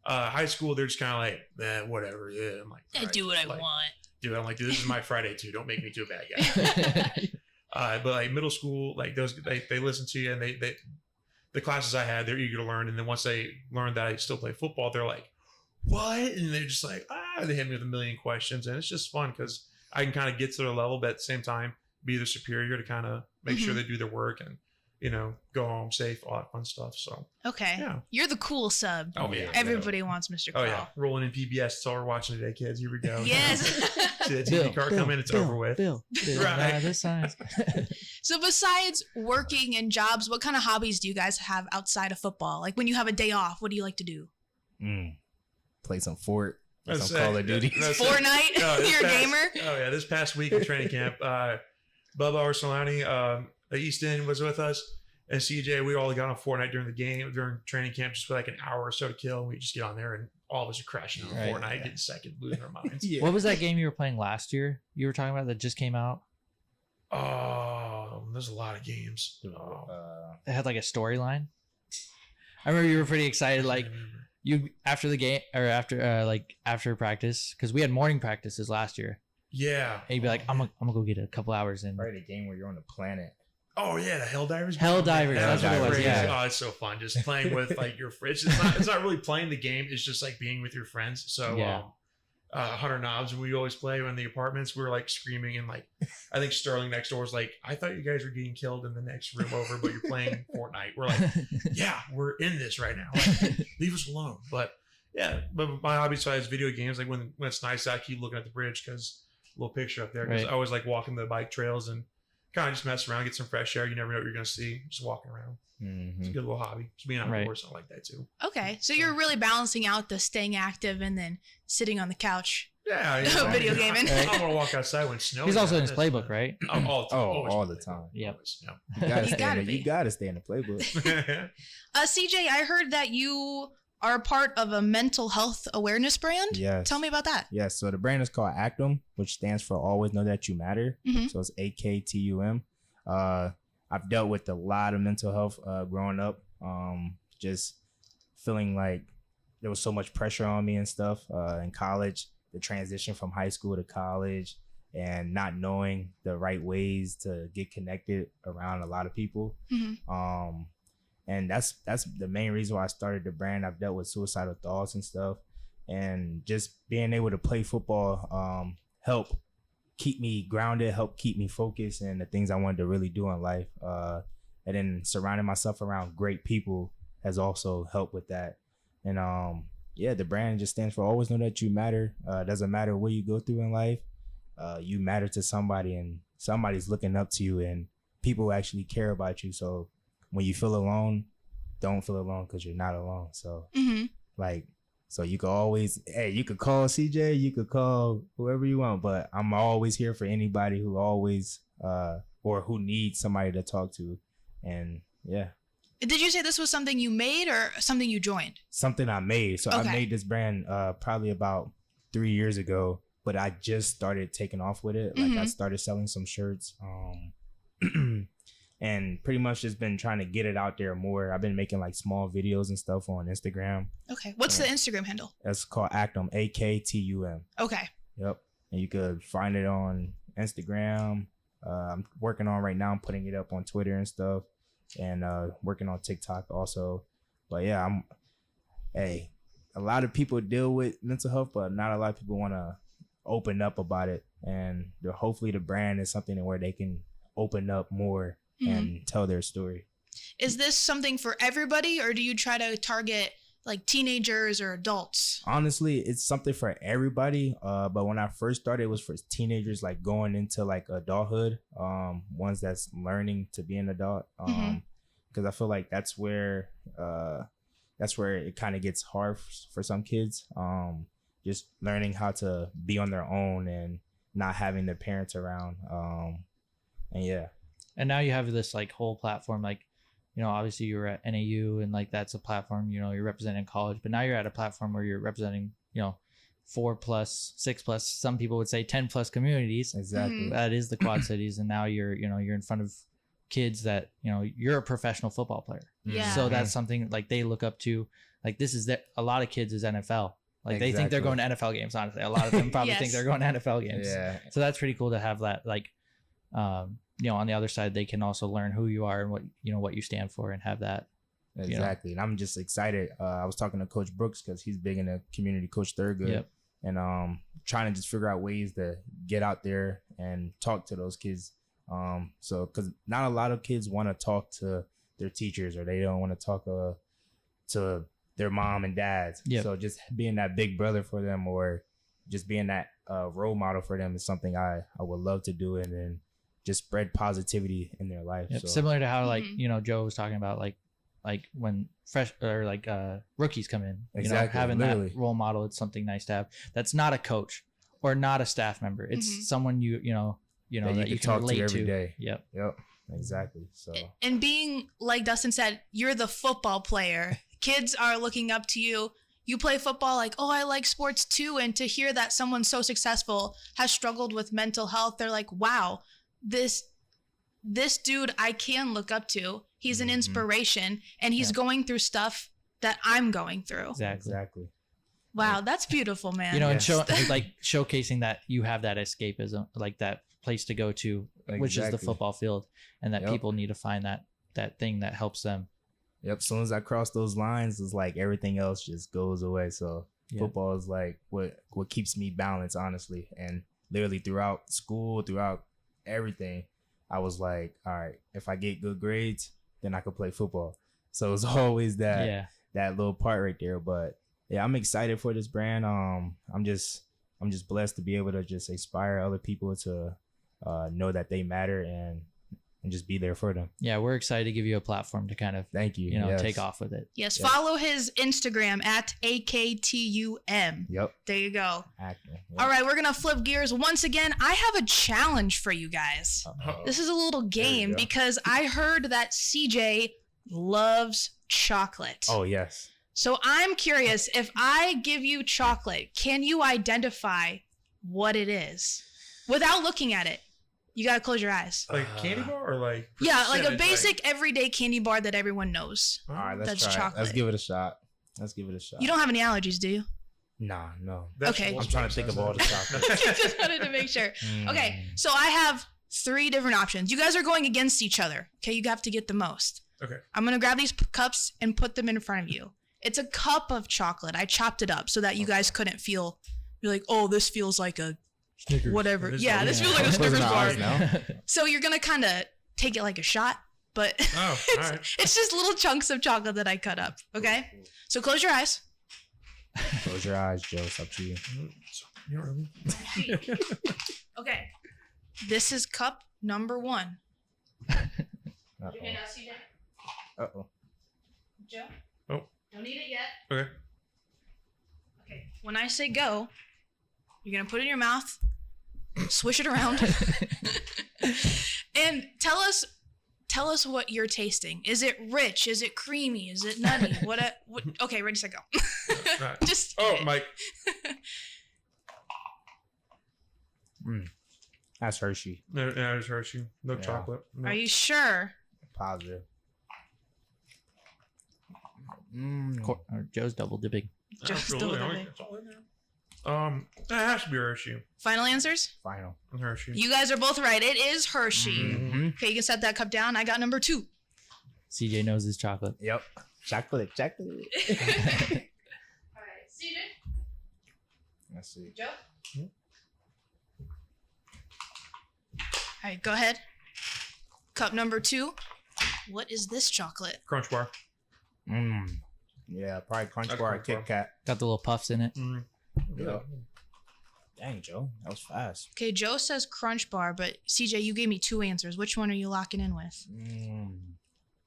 C: High school, they're just kind of like, whatever. Yeah. I'm like,
B: I
C: all right,
B: do what I
C: like,
B: want.
C: Dude, I'm like, dude, this is my Friday too. Don't make me too a bad guy. But like middle school, like those they listen to you and they the classes I had, they're eager to learn. And then once they learn that I still play football, they're like, what? And they're just like, they hit me with a million questions. And it's just fun because I can kind of get to their level, but at the same time, be the superior to kind of make sure they do their work and, you know, go home safe, all that fun stuff. So,
B: Okay.
C: yeah.
B: You're the cool sub.
C: Oh, yeah.
B: Everybody wants Mr. Krall.
C: Oh, yeah. Rolling in PBS. That's all we're watching today, kids. Here we go.
B: Yes.
C: See the TV car come in, it's over with.
E: Bill,
C: Right.
E: this science.
B: So besides working and jobs, what kind of hobbies do you guys have outside of football? Like when you have a day off, what do you like to do?
D: Play some Fort.
C: That's
D: Some Call of Duty.
B: Fortnite? You're a gamer?
C: Oh, yeah. This past week in training camp, Bubba Arsolani, Easton was with us. And CJ, we all got on Fortnite during training camp, just for like an hour or so to kill. And we just get on there and all of us are crashing on
E: Right.
C: Fortnite, getting second, losing our minds.
D: Yeah.
E: What was that game you were playing last year? You were talking about that just came out.
C: There's a lot of games.
E: It had like a storyline. I remember you were pretty excited, like you after the game or after practice, because we had morning practices last year.
C: Yeah.
E: And you'd be like, I'm gonna go get a couple hours in.
D: Right, a game where you're on the planet.
C: Oh yeah, the Helldivers.
E: Helldivers,
C: That's
E: what it was,
C: crazy.
E: yeah.
C: Oh, it's so fun just playing with like your friends. It's not really playing the game. It's just like being with your friends. So
E: Yeah.
C: Hunter Knobs, we always play in the apartments. We were like screaming and like I think Sterling next door was like, I thought you guys were getting killed in the next room over, but you're playing Fortnite. We're like, yeah, we're in this right now. Like, leave us alone. But yeah, but my hobby besides video games, like when it's nice, I keep looking at the bridge because a little picture up there because
E: Right.
C: I always like walking the bike trails and kind of just mess around, get some fresh air. You never know what you're going to see. Just walking around. It's a good little hobby. Just being outdoors, I like that too.
B: Okay. So you're really balancing out the staying active and then sitting on the couch.
C: Yeah.
B: Video gaming.
C: I don't want to walk outside when it's snowing.
E: He's also in his
C: That's-
E: playbook, right?
D: All the time.
E: Yep.
D: You gotta,
B: You gotta be.
D: You gotta stay in the playbook.
B: CJ, I heard that you are a part of a mental health awareness brand.
D: Yes.
B: Tell me about that.
D: Yes. So the brand is called Actum, which stands for Always Know That You Matter.
B: Mhm.
D: So it's AKTUM. I've dealt with a lot of mental health growing up. Just feeling like there was so much pressure on me and stuff in college, the transition from high school to college, and not knowing the right ways to get connected around a lot of people. And that's the main reason why I started the brand. I've dealt with suicidal thoughts and stuff, and just being able to play football help keep me grounded, help keep me focused, and the things I wanted to really do in life. And then surrounding myself around great people has also helped with that. And yeah, the brand just stands for Always Know That You Matter. Doesn't matter what you go through in life, you matter to somebody, and somebody's looking up to you, and people actually care about you. So when you feel alone, don't feel alone because you're not alone. So so you could always, you could call CJ, you could call whoever you want, but I'm always here for anybody who always or who needs somebody to talk to. And yeah.
B: Did you say this was something you made or something you joined?
D: Something I made. So I
B: Okay.
D: made this brand probably about 3 years ago, but I just started taking off with it. Like I started selling some shirts and pretty much just been trying to get it out there more. I've been making like small videos and stuff on Instagram.
B: Okay. What's the Instagram handle?
D: That's called Actum, AKTUM.
B: Okay.
D: Yep. And you could find it on Instagram. I'm working on right now. I'm putting it up on Twitter and stuff, and working on TikTok also. But yeah, a lot of people deal with mental health, but not a lot of people want to open up about it. And hopefully the brand is something where they can open up more and tell their story.
B: Is this something for everybody, or do you try to target like teenagers or adults?
D: Honestly, it's something for everybody. But when I first started, it was for teenagers, like going into like adulthood, ones that's learning to be an adult. Because I feel like that's where it kind of gets hard for some kids. Just learning how to be on their own and not having their parents around. And yeah.
E: And now you have this like whole platform, like, you know, obviously you were at NAU and like that's a platform, you know, you're representing college, but now you're at a platform where you're representing, you know, 4+, 6+, some people would say 10+ communities.
D: Exactly.
E: That is the Quad Cities. And now you're in front of kids that, you know, you're a professional football player.
B: Yeah.
E: So that's something like they look up to. Like this is a lot of kids is NFL. Like they think they're going to NFL games, honestly. A lot of them probably think they're going to NFL games.
D: Yeah.
E: So that's pretty cool to have that, like, you know, on the other side, they can also learn who you are and what you stand for and have that.
D: Exactly. And I'm just excited. I was talking to Coach Brooks because he's big in the community, Coach Thurgood, and trying to just figure out ways to get out there and talk to those kids. So because not a lot of kids want to talk to their teachers, or they don't want to talk to their mom and dads. So just being that big brother for them, or just being that role model for them, is something I would love to do, and then just spread positivity in their life. So.
E: Similar to how like, you know, Joe was talking about like when fresh or like rookies come in, you know, having that role model, it's something nice to have. That's not a coach or not a staff member. It's someone you know that you can
D: talk
E: relate
D: to every day.
E: Yep.
D: Exactly. So,
B: and being like Dustin said, you're the football player. Kids are looking up to you. You play football, like, oh, I like sports too. And to hear that someone so successful has struggled with mental health, they're like, wow, this dude I can look up to. He's an inspiration, and he's going through stuff that I'm going through.
D: Exactly.
B: Wow, that's beautiful, man.
E: You know, and showcasing that you have that escapism, like that place to go to, which is the football field, and that people need to find that thing that helps them.
D: Yep. As soon as I cross those lines, it's like everything else just goes away. So football is like what keeps me balanced, honestly. And literally throughout school, throughout everything, I was like, all right, if I get good grades, then I could play football. So it's always that little part right there. But yeah, I'm excited for this brand. I'm just blessed to be able to just inspire other people to know that they matter and just be there for them.
E: Yeah, we're excited to give you a platform to kind of take off with it.
B: Yes, follow his Instagram at AKTUM.
D: Yep.
B: There you go.
D: Acting. Yep.
B: All right, we're gonna flip gears once again. I have a challenge for you guys. This is a little game because I heard that Cejai loves chocolate.
D: Oh yes.
B: So I'm curious, if I give you chocolate, can you identify what it is without looking at it? You gotta close your eyes.
C: Like candy bar, or like
B: like a basic everyday candy bar that everyone knows.
D: All right, let's
B: that's
D: try
B: chocolate.
D: Let's give it a shot. You
B: don't have any allergies, do you?
D: Nah, no.
B: Okay.
D: I'm trying to think of all the chocolate.
B: Just wanted to make sure. Okay, so I have 3 different options. You guys are going against each other. Okay, you have to get the most.
C: Okay.
B: I'm gonna grab these cups and put them in front of you. It's a cup of chocolate. I chopped it up so that you guys couldn't feel. You're like, oh, this feels like a Snickers. Whatever. This feels like a Snickers bar. So you're gonna kind of take it like a shot, but it's just little chunks of chocolate that I cut up. Okay. So close your eyes.
D: Close your eyes, Joe. It's up to you.
B: Okay. This is cup number 1.
D: Uh-oh.
B: Joe?
C: Oh.
B: Don't eat it yet.
C: Okay.
B: Okay. When I say go, you're going to put it in your mouth, swish it around, and tell us what you're tasting. Is it rich? Is it creamy? Is it nutty? What okay, ready, set, go.
C: Right.
B: Just
C: Mike.
D: That's Hershey.
C: No, it's Hershey. No chocolate. No.
B: Are you sure?
D: Positive.
E: Joe's double dipping.
B: Just a
C: Absolutely.
B: little bit.
C: That's all in there. That has to be Hershey.
B: Final answers?
D: Final.
C: Hershey.
B: You guys are both right. It is Hershey.
D: Mm-hmm.
B: Okay, you can set that cup down. I got number 2.
E: CJ knows his chocolate.
D: Yep. Chocolate.
B: All right, CJ.
D: Let's see.
B: Joe? All right, go ahead. Cup number 2. What is this chocolate?
C: Crunch bar.
D: Yeah, probably Crunch
C: That's
D: Bar,
C: Crunch Bar.
D: Kit Kat.
E: Got the little puffs in it.
D: Yeah. Dang, Joe, that was fast.
B: Okay, Joe says Crunch Bar, but CJ, you gave me 2 answers. Which one are you locking in with?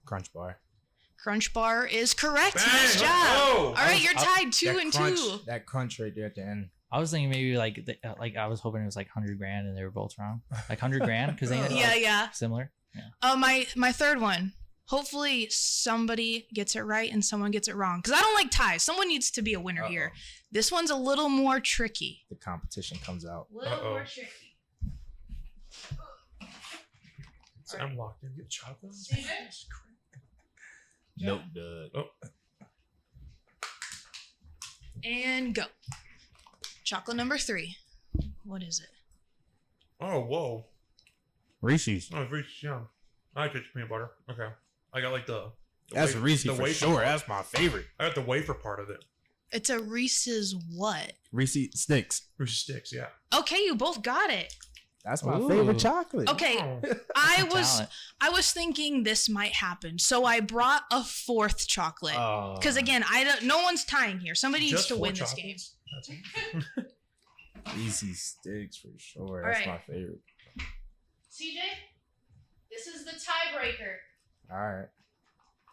D: Crunch Bar.
B: Crunch Bar is correct.
C: Bang!
B: Nice job.
C: Oh!
B: All right, you're tied 2 and 2.
D: That crunch right there at the end.
E: I was thinking maybe like I was hoping it was like 100 grand and they were both wrong. Like 100 grand because they
B: Yeah.
E: similar. Yeah.
B: My third one. Hopefully somebody gets it right and someone gets it wrong. Because I don't like ties. Someone needs to be a winner here. This one's a little more tricky.
D: The competition comes out.
B: A little more tricky.
C: So I'm locked in. Get chocolate.
D: Nope, Doug.
C: Oh.
B: And go. Chocolate number 3. What is it?
C: Oh, whoa.
D: Reese's.
C: Oh, it's Reese's Yum. I like peanut butter. Okay. I got like the
D: That's
C: wafer-
D: Reese's
C: the
D: for
C: wafer
D: sure.
C: part.
D: That's my favorite.
C: I got the wafer part of it.
B: It's a Reese's what?
D: Reese's Sticks.
C: Reese's Sticks, yeah.
B: Okay, you both got it.
D: That's my
E: Ooh.
D: favorite chocolate.
B: Okay,
C: Oh.
B: I was thinking this might happen, so I brought a 4th chocolate. Because again, no one's tying here. Somebody needs
C: Just
B: to
C: 4
B: win this game.
C: chocolates? That's
D: Reese's Sticks for sure.
B: All
D: That's
B: right.
D: my favorite.
B: CJ, this is the tiebreaker.
D: All right.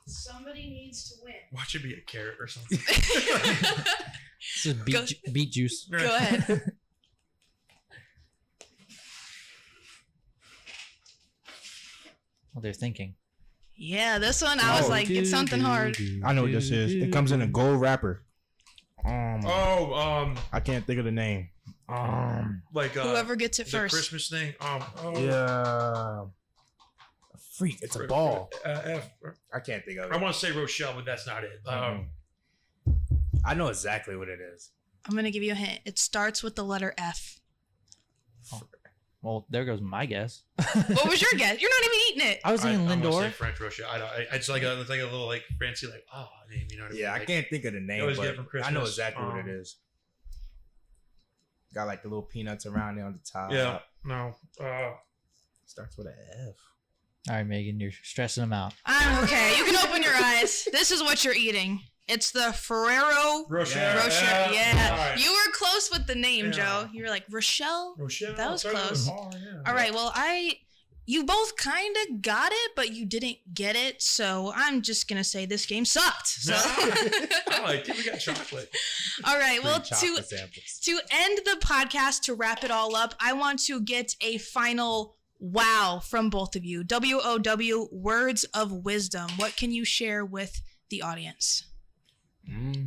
B: Somebody needs to win.
C: Watch it be a carrot or something.
E: It's just beet juice.
B: Go ahead.
E: What they're thinking.
B: Yeah, this one I was like, it's something hard.
D: I know what this is. It comes in a gold wrapper. I can't think of the name.
C: Like
B: Whoever gets it
C: the
B: first.
C: Christmas thing.
D: Yeah. Freak, it's a ball.
C: F.
D: I can't think of
C: I
D: it.
C: want to say Rochelle, but that's not it.
D: I know exactly what it is.
B: I'm going to give you a hint. It starts with the letter F.
E: Well, there goes my guess.
B: What was your guess? You're not even eating it.
E: I was thinking
C: I'm gonna say
E: Lindor.
C: French Rochelle. It's like a little like fancy like name. You know what I mean?
D: Yeah, I
C: Like,
D: can't think of the name,
C: always get it
D: but
C: from
D: I know
C: Christmas.
D: exactly what it is. Got like the little peanuts around there on the top.
C: Yeah. No.
D: Starts with an F.
E: All right, Megan, you're stressing them out.
B: I'm okay. You can open your eyes. This is what you're eating. It's the Ferrero
C: Rochelle.
B: Rocher. Yeah.
C: All right.
B: You were close with the name,
C: Yeah.
B: Joe. You were like, Rochelle?
C: Rochelle.
B: That was
C: Started with
B: close.
C: R, yeah.
B: All right. Well, you both kind of got it, but you didn't get it. So I'm just going to say this game sucked. So.
C: I liked it. We got chocolate.
B: All right. Well,
D: Chocolate samples.
B: to end the podcast, to wrap it all up, I want to get a final wow from both of you. WOW, words of wisdom. What can you share with the audience?
C: If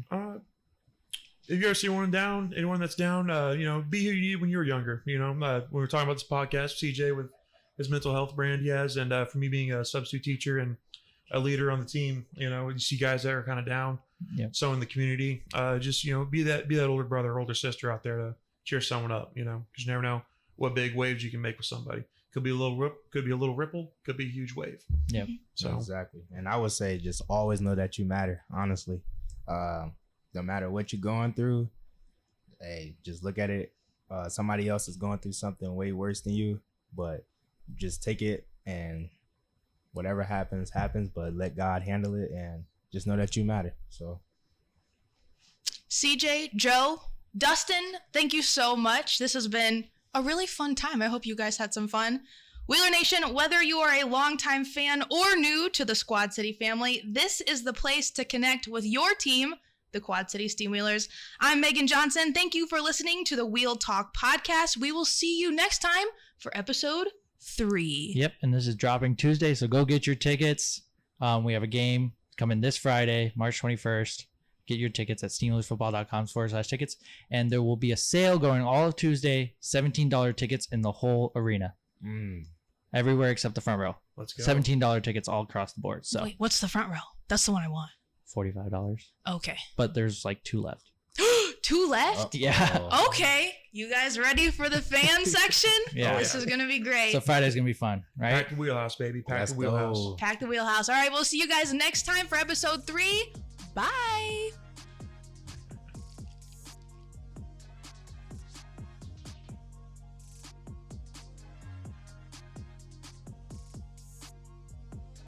C: you ever see anyone that's down, be who you when you were younger. When we were talking about this podcast, CJ with his mental health brand he has, and for me being a substitute teacher and a leader on the team, you see guys that are kind of down.
E: Yeah.
C: So in the community, just be that older brother, or older sister out there to cheer someone up. Because you never know what big waves you can make with somebody. Could be a little ripple, could be a huge wave.
E: Yeah.
C: So
D: Exactly. And I would say just always know that you matter, honestly. No matter what you're going through, hey, just look at it. Somebody else is going through something way worse than you, but just take it, and whatever happens, but let God handle it, and just know that you matter. So
B: CJ, Joe, Dustin, thank you so much. This has been a really fun time. I hope you guys had some fun. Wheeler Nation, whether you are a longtime fan or new to the Quad City family, this is the place to connect with your team, the Quad City Steamwheelers. I'm Megan Johnson. Thank you for listening to the Wheel Talk podcast. We will see you next time for episode 3.
E: Yep, and this is dropping Tuesday, so go get your tickets. We have a game coming this Friday, March 21st. Get your tickets at steamwheelersfootball.com/tickets, and there will be a sale going all of Tuesday, $17 tickets in the whole arena. everywhere except the front row.
C: Let's go.
E: $17 tickets all across the board. So
B: Wait, what's the front row? That's the one I want.
E: $45.
B: Okay.
E: But there's like 2 left.
B: 2 left?
E: Yeah.
B: Okay. You guys ready for the fan section?
E: Yeah.
B: This is going to be great.
E: So Friday's gonna be fun, right?
C: Pack the wheelhouse, baby. Pack
D: Let's
C: the wheelhouse.
D: go.
B: Pack the wheelhouse. All right. We'll see you guys next time for episode 3. Bye.